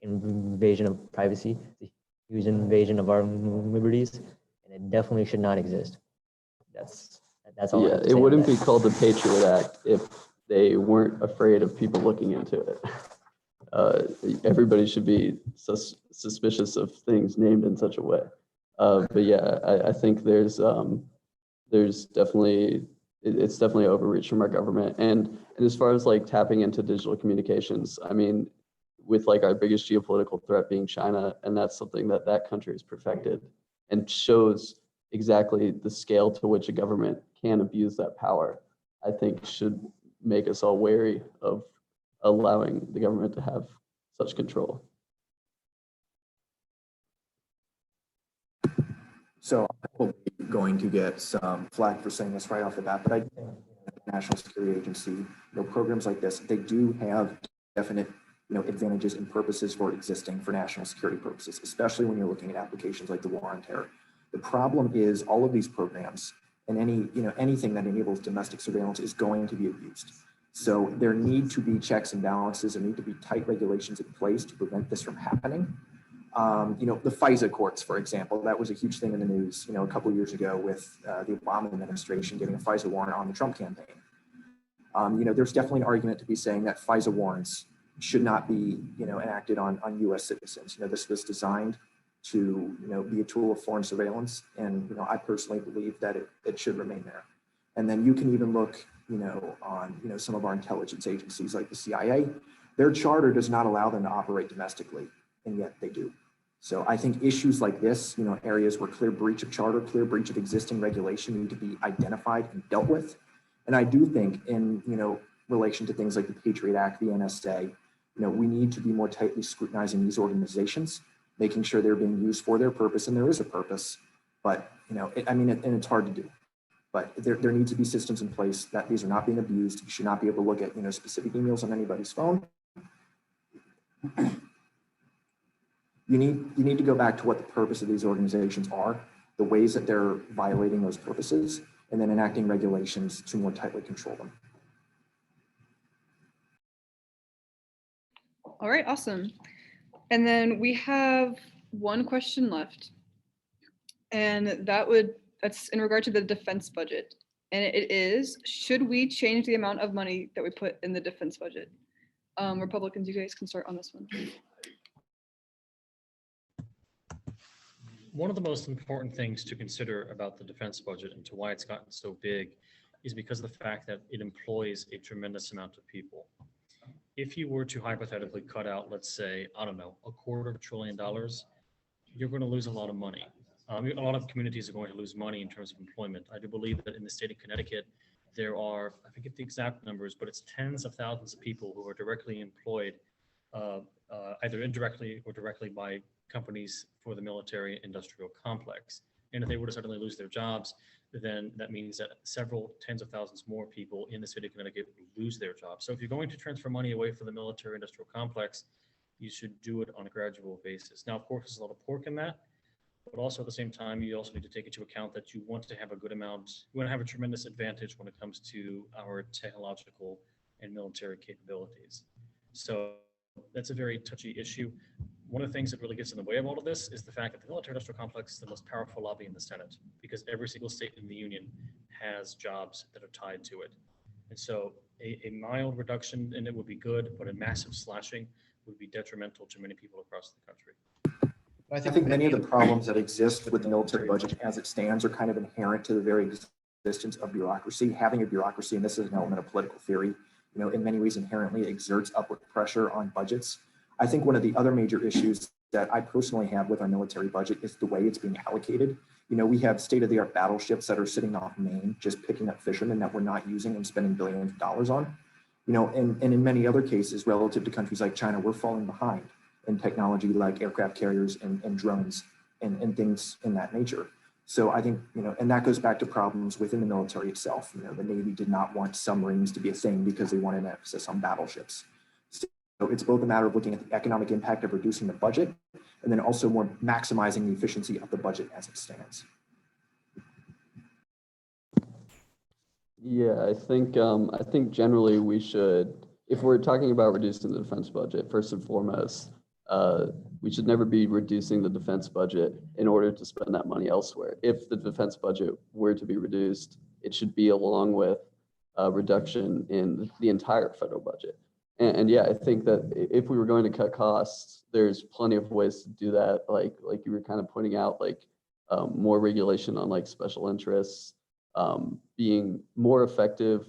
invasion of privacy, a huge invasion of our liberties, and it definitely should not exist. That's all I Yeah, have to it say on wouldn't that. be called the Patriot Act if they weren't afraid of people looking into it. Everybody should be suspicious of things named in such a way. But yeah, I think there's definitely, it's definitely overreach from our government. And as far as like tapping into digital communications, I mean, with like our biggest geopolitical threat being China, and that's something that that country has perfected and shows exactly the scale to which a government can abuse that power, I think should make us all wary of allowing the government to have such control. So I'm probably going to get some flack for saying this right off the bat, but I think the National Security Agency, programs like this, they do have definite, advantages and purposes for existing for national security purposes, especially when you're looking at applications like the war on terror. The problem is all of these programs and anything that enables domestic surveillance is going to be abused. So there need to be checks and balances. There need to be tight regulations in place to prevent this from happening. The Fisa courts, for example, that was a huge thing in the news, a couple of years ago with the Obama administration getting a Fisa warrant on the Trump campaign. There's definitely an argument to be saying that Fisa warrants should not be, enacted on U.S. citizens. This was designed to, be a tool of foreign surveillance. And, I personally believe that it should remain there. And then you can even look, on, some of our intelligence agencies like the CIA. Their charter does not allow them to operate domestically, and yet they do. So I think issues like this, areas where clear breach of charter, clear breach of existing regulation need to be identified and dealt with. And I do think in, relation to things like the Patriot Act, the NSA, we need to be more tightly scrutinizing these organizations, making sure they're being used for their purpose, and there is a purpose. But, and it's hard to do. But there needs to be systems in place that these are not being abused. You should not be able to look at, specific emails on anybody's phone. You need to go back to what the purpose of these organizations are, the ways that they're violating those purposes, and then enacting regulations to more tightly control them. All right, awesome. And then we have one question left. And that's in regard to the defense budget. And it is, should we change the amount of money that we put in the defense budget? Republicans, you guys can start on this one. One of the most important things to consider about the defense budget and to why it's gotten so big is because of the fact that it employs a tremendous amount of people. If you were to hypothetically cut out, let's say, I don't know, $250 billion, you're going to lose a lot of money. A lot of communities are going to lose money in terms of employment. I do believe that in the state of Connecticut, there are, I forget the exact numbers, but it's tens of thousands of people who are directly employed, either indirectly or directly by companies for the military industrial complex. And if they were to suddenly lose their jobs, then that means that several tens of thousands more people in the state of Connecticut lose their jobs. So if you're going to transfer money away from the military industrial complex, you should do it on a gradual basis. Now, of course, there's a lot of pork in that, but also at the same time, you also need to take into account that you want to have a good amount, you want to have a tremendous advantage when it comes to our technological and military capabilities. So that's a very touchy issue. One of the things that really gets in the way of all of this is the fact that the military industrial complex is the most powerful lobby in the Senate, because every single state in the union has jobs that are tied to it. And so a mild reduction in it would be good, but a massive slashing would be detrimental to many people across the country. I think many of the problems that exist with the military budget as it stands are kind of inherent to the very existence of bureaucracy. Having a bureaucracy, and this is an element of political theory, in many ways inherently exerts upward pressure on budgets. I think one of the other major issues that I personally have with our military budget is the way it's being allocated. We have state-of-the-art battleships that are sitting off Maine, just picking up fishermen that we're not using and spending billions of dollars on. And in many other cases, relative to countries like China, we're falling behind in technology like aircraft carriers and drones and things in that nature. So I think, and that goes back to problems within the military itself. The Navy did not want submarines to be a thing because they wanted an emphasis on battleships. So it's both a matter of looking at the economic impact of reducing the budget and then also more maximizing the efficiency of the budget as it stands. Yeah, I think generally we should, if we're talking about reducing the defense budget, first and foremost, we should never be reducing the defense budget in order to spend that money elsewhere. If the defense budget were to be reduced, it should be along with a reduction in the entire federal budget. And yeah, I think that if we were going to cut costs, there's plenty of ways to do that. Like you were kind of pointing out, like more regulation on like special interests, being more effective,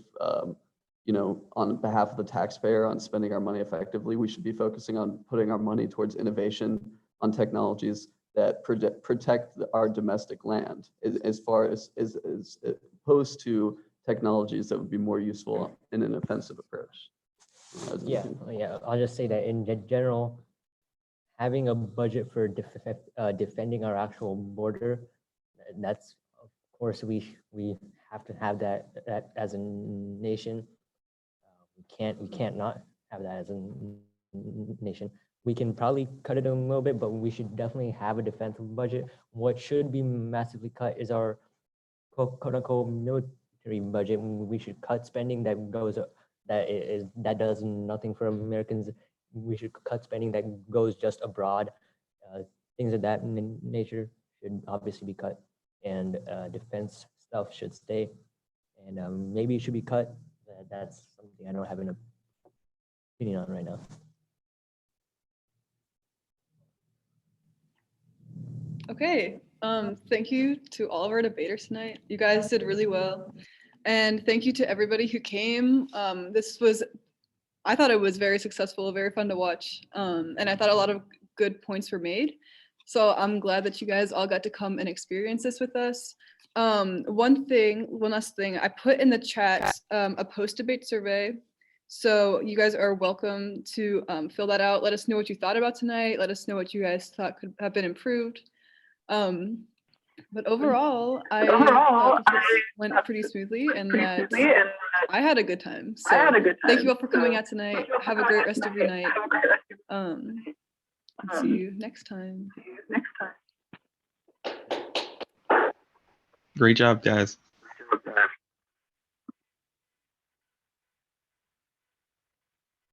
on behalf of the taxpayer on spending our money effectively. We should be focusing on putting our money towards innovation on technologies that protect our domestic land, as far as opposed to technologies that would be more useful in an offensive approach. Yeah, I'll just say that in general, having a budget for defending our actual border, that's, of course, we have to have that as a nation. We can't not have that as a nation. We can probably cut it a little bit, but we should definitely have a defensive budget. What should be massively cut is our quote unquote military budget. We should cut spending that goes that does nothing for Americans. We should cut spending that goes just abroad. Things of that nature should obviously be cut, and defense stuff should stay. And maybe it should be cut. That's something I don't have an opinion on right now. Okay, thank you to all of our debaters tonight. You guys did really well. And thank you to everybody who came. I thought it was very successful, very fun to watch. And I thought a lot of good points were made. So I'm glad that you guys all got to come and experience this with us. One last thing, I put in the chat a post-debate survey. So you guys are welcome to fill that out. Let us know what you thought about tonight. Let us know what you guys thought could have been improved. But overall, I thought this went pretty smoothly and that I had a good time. So thank you all for coming out tonight. Have a great rest of your night. See you next time. Great job, guys.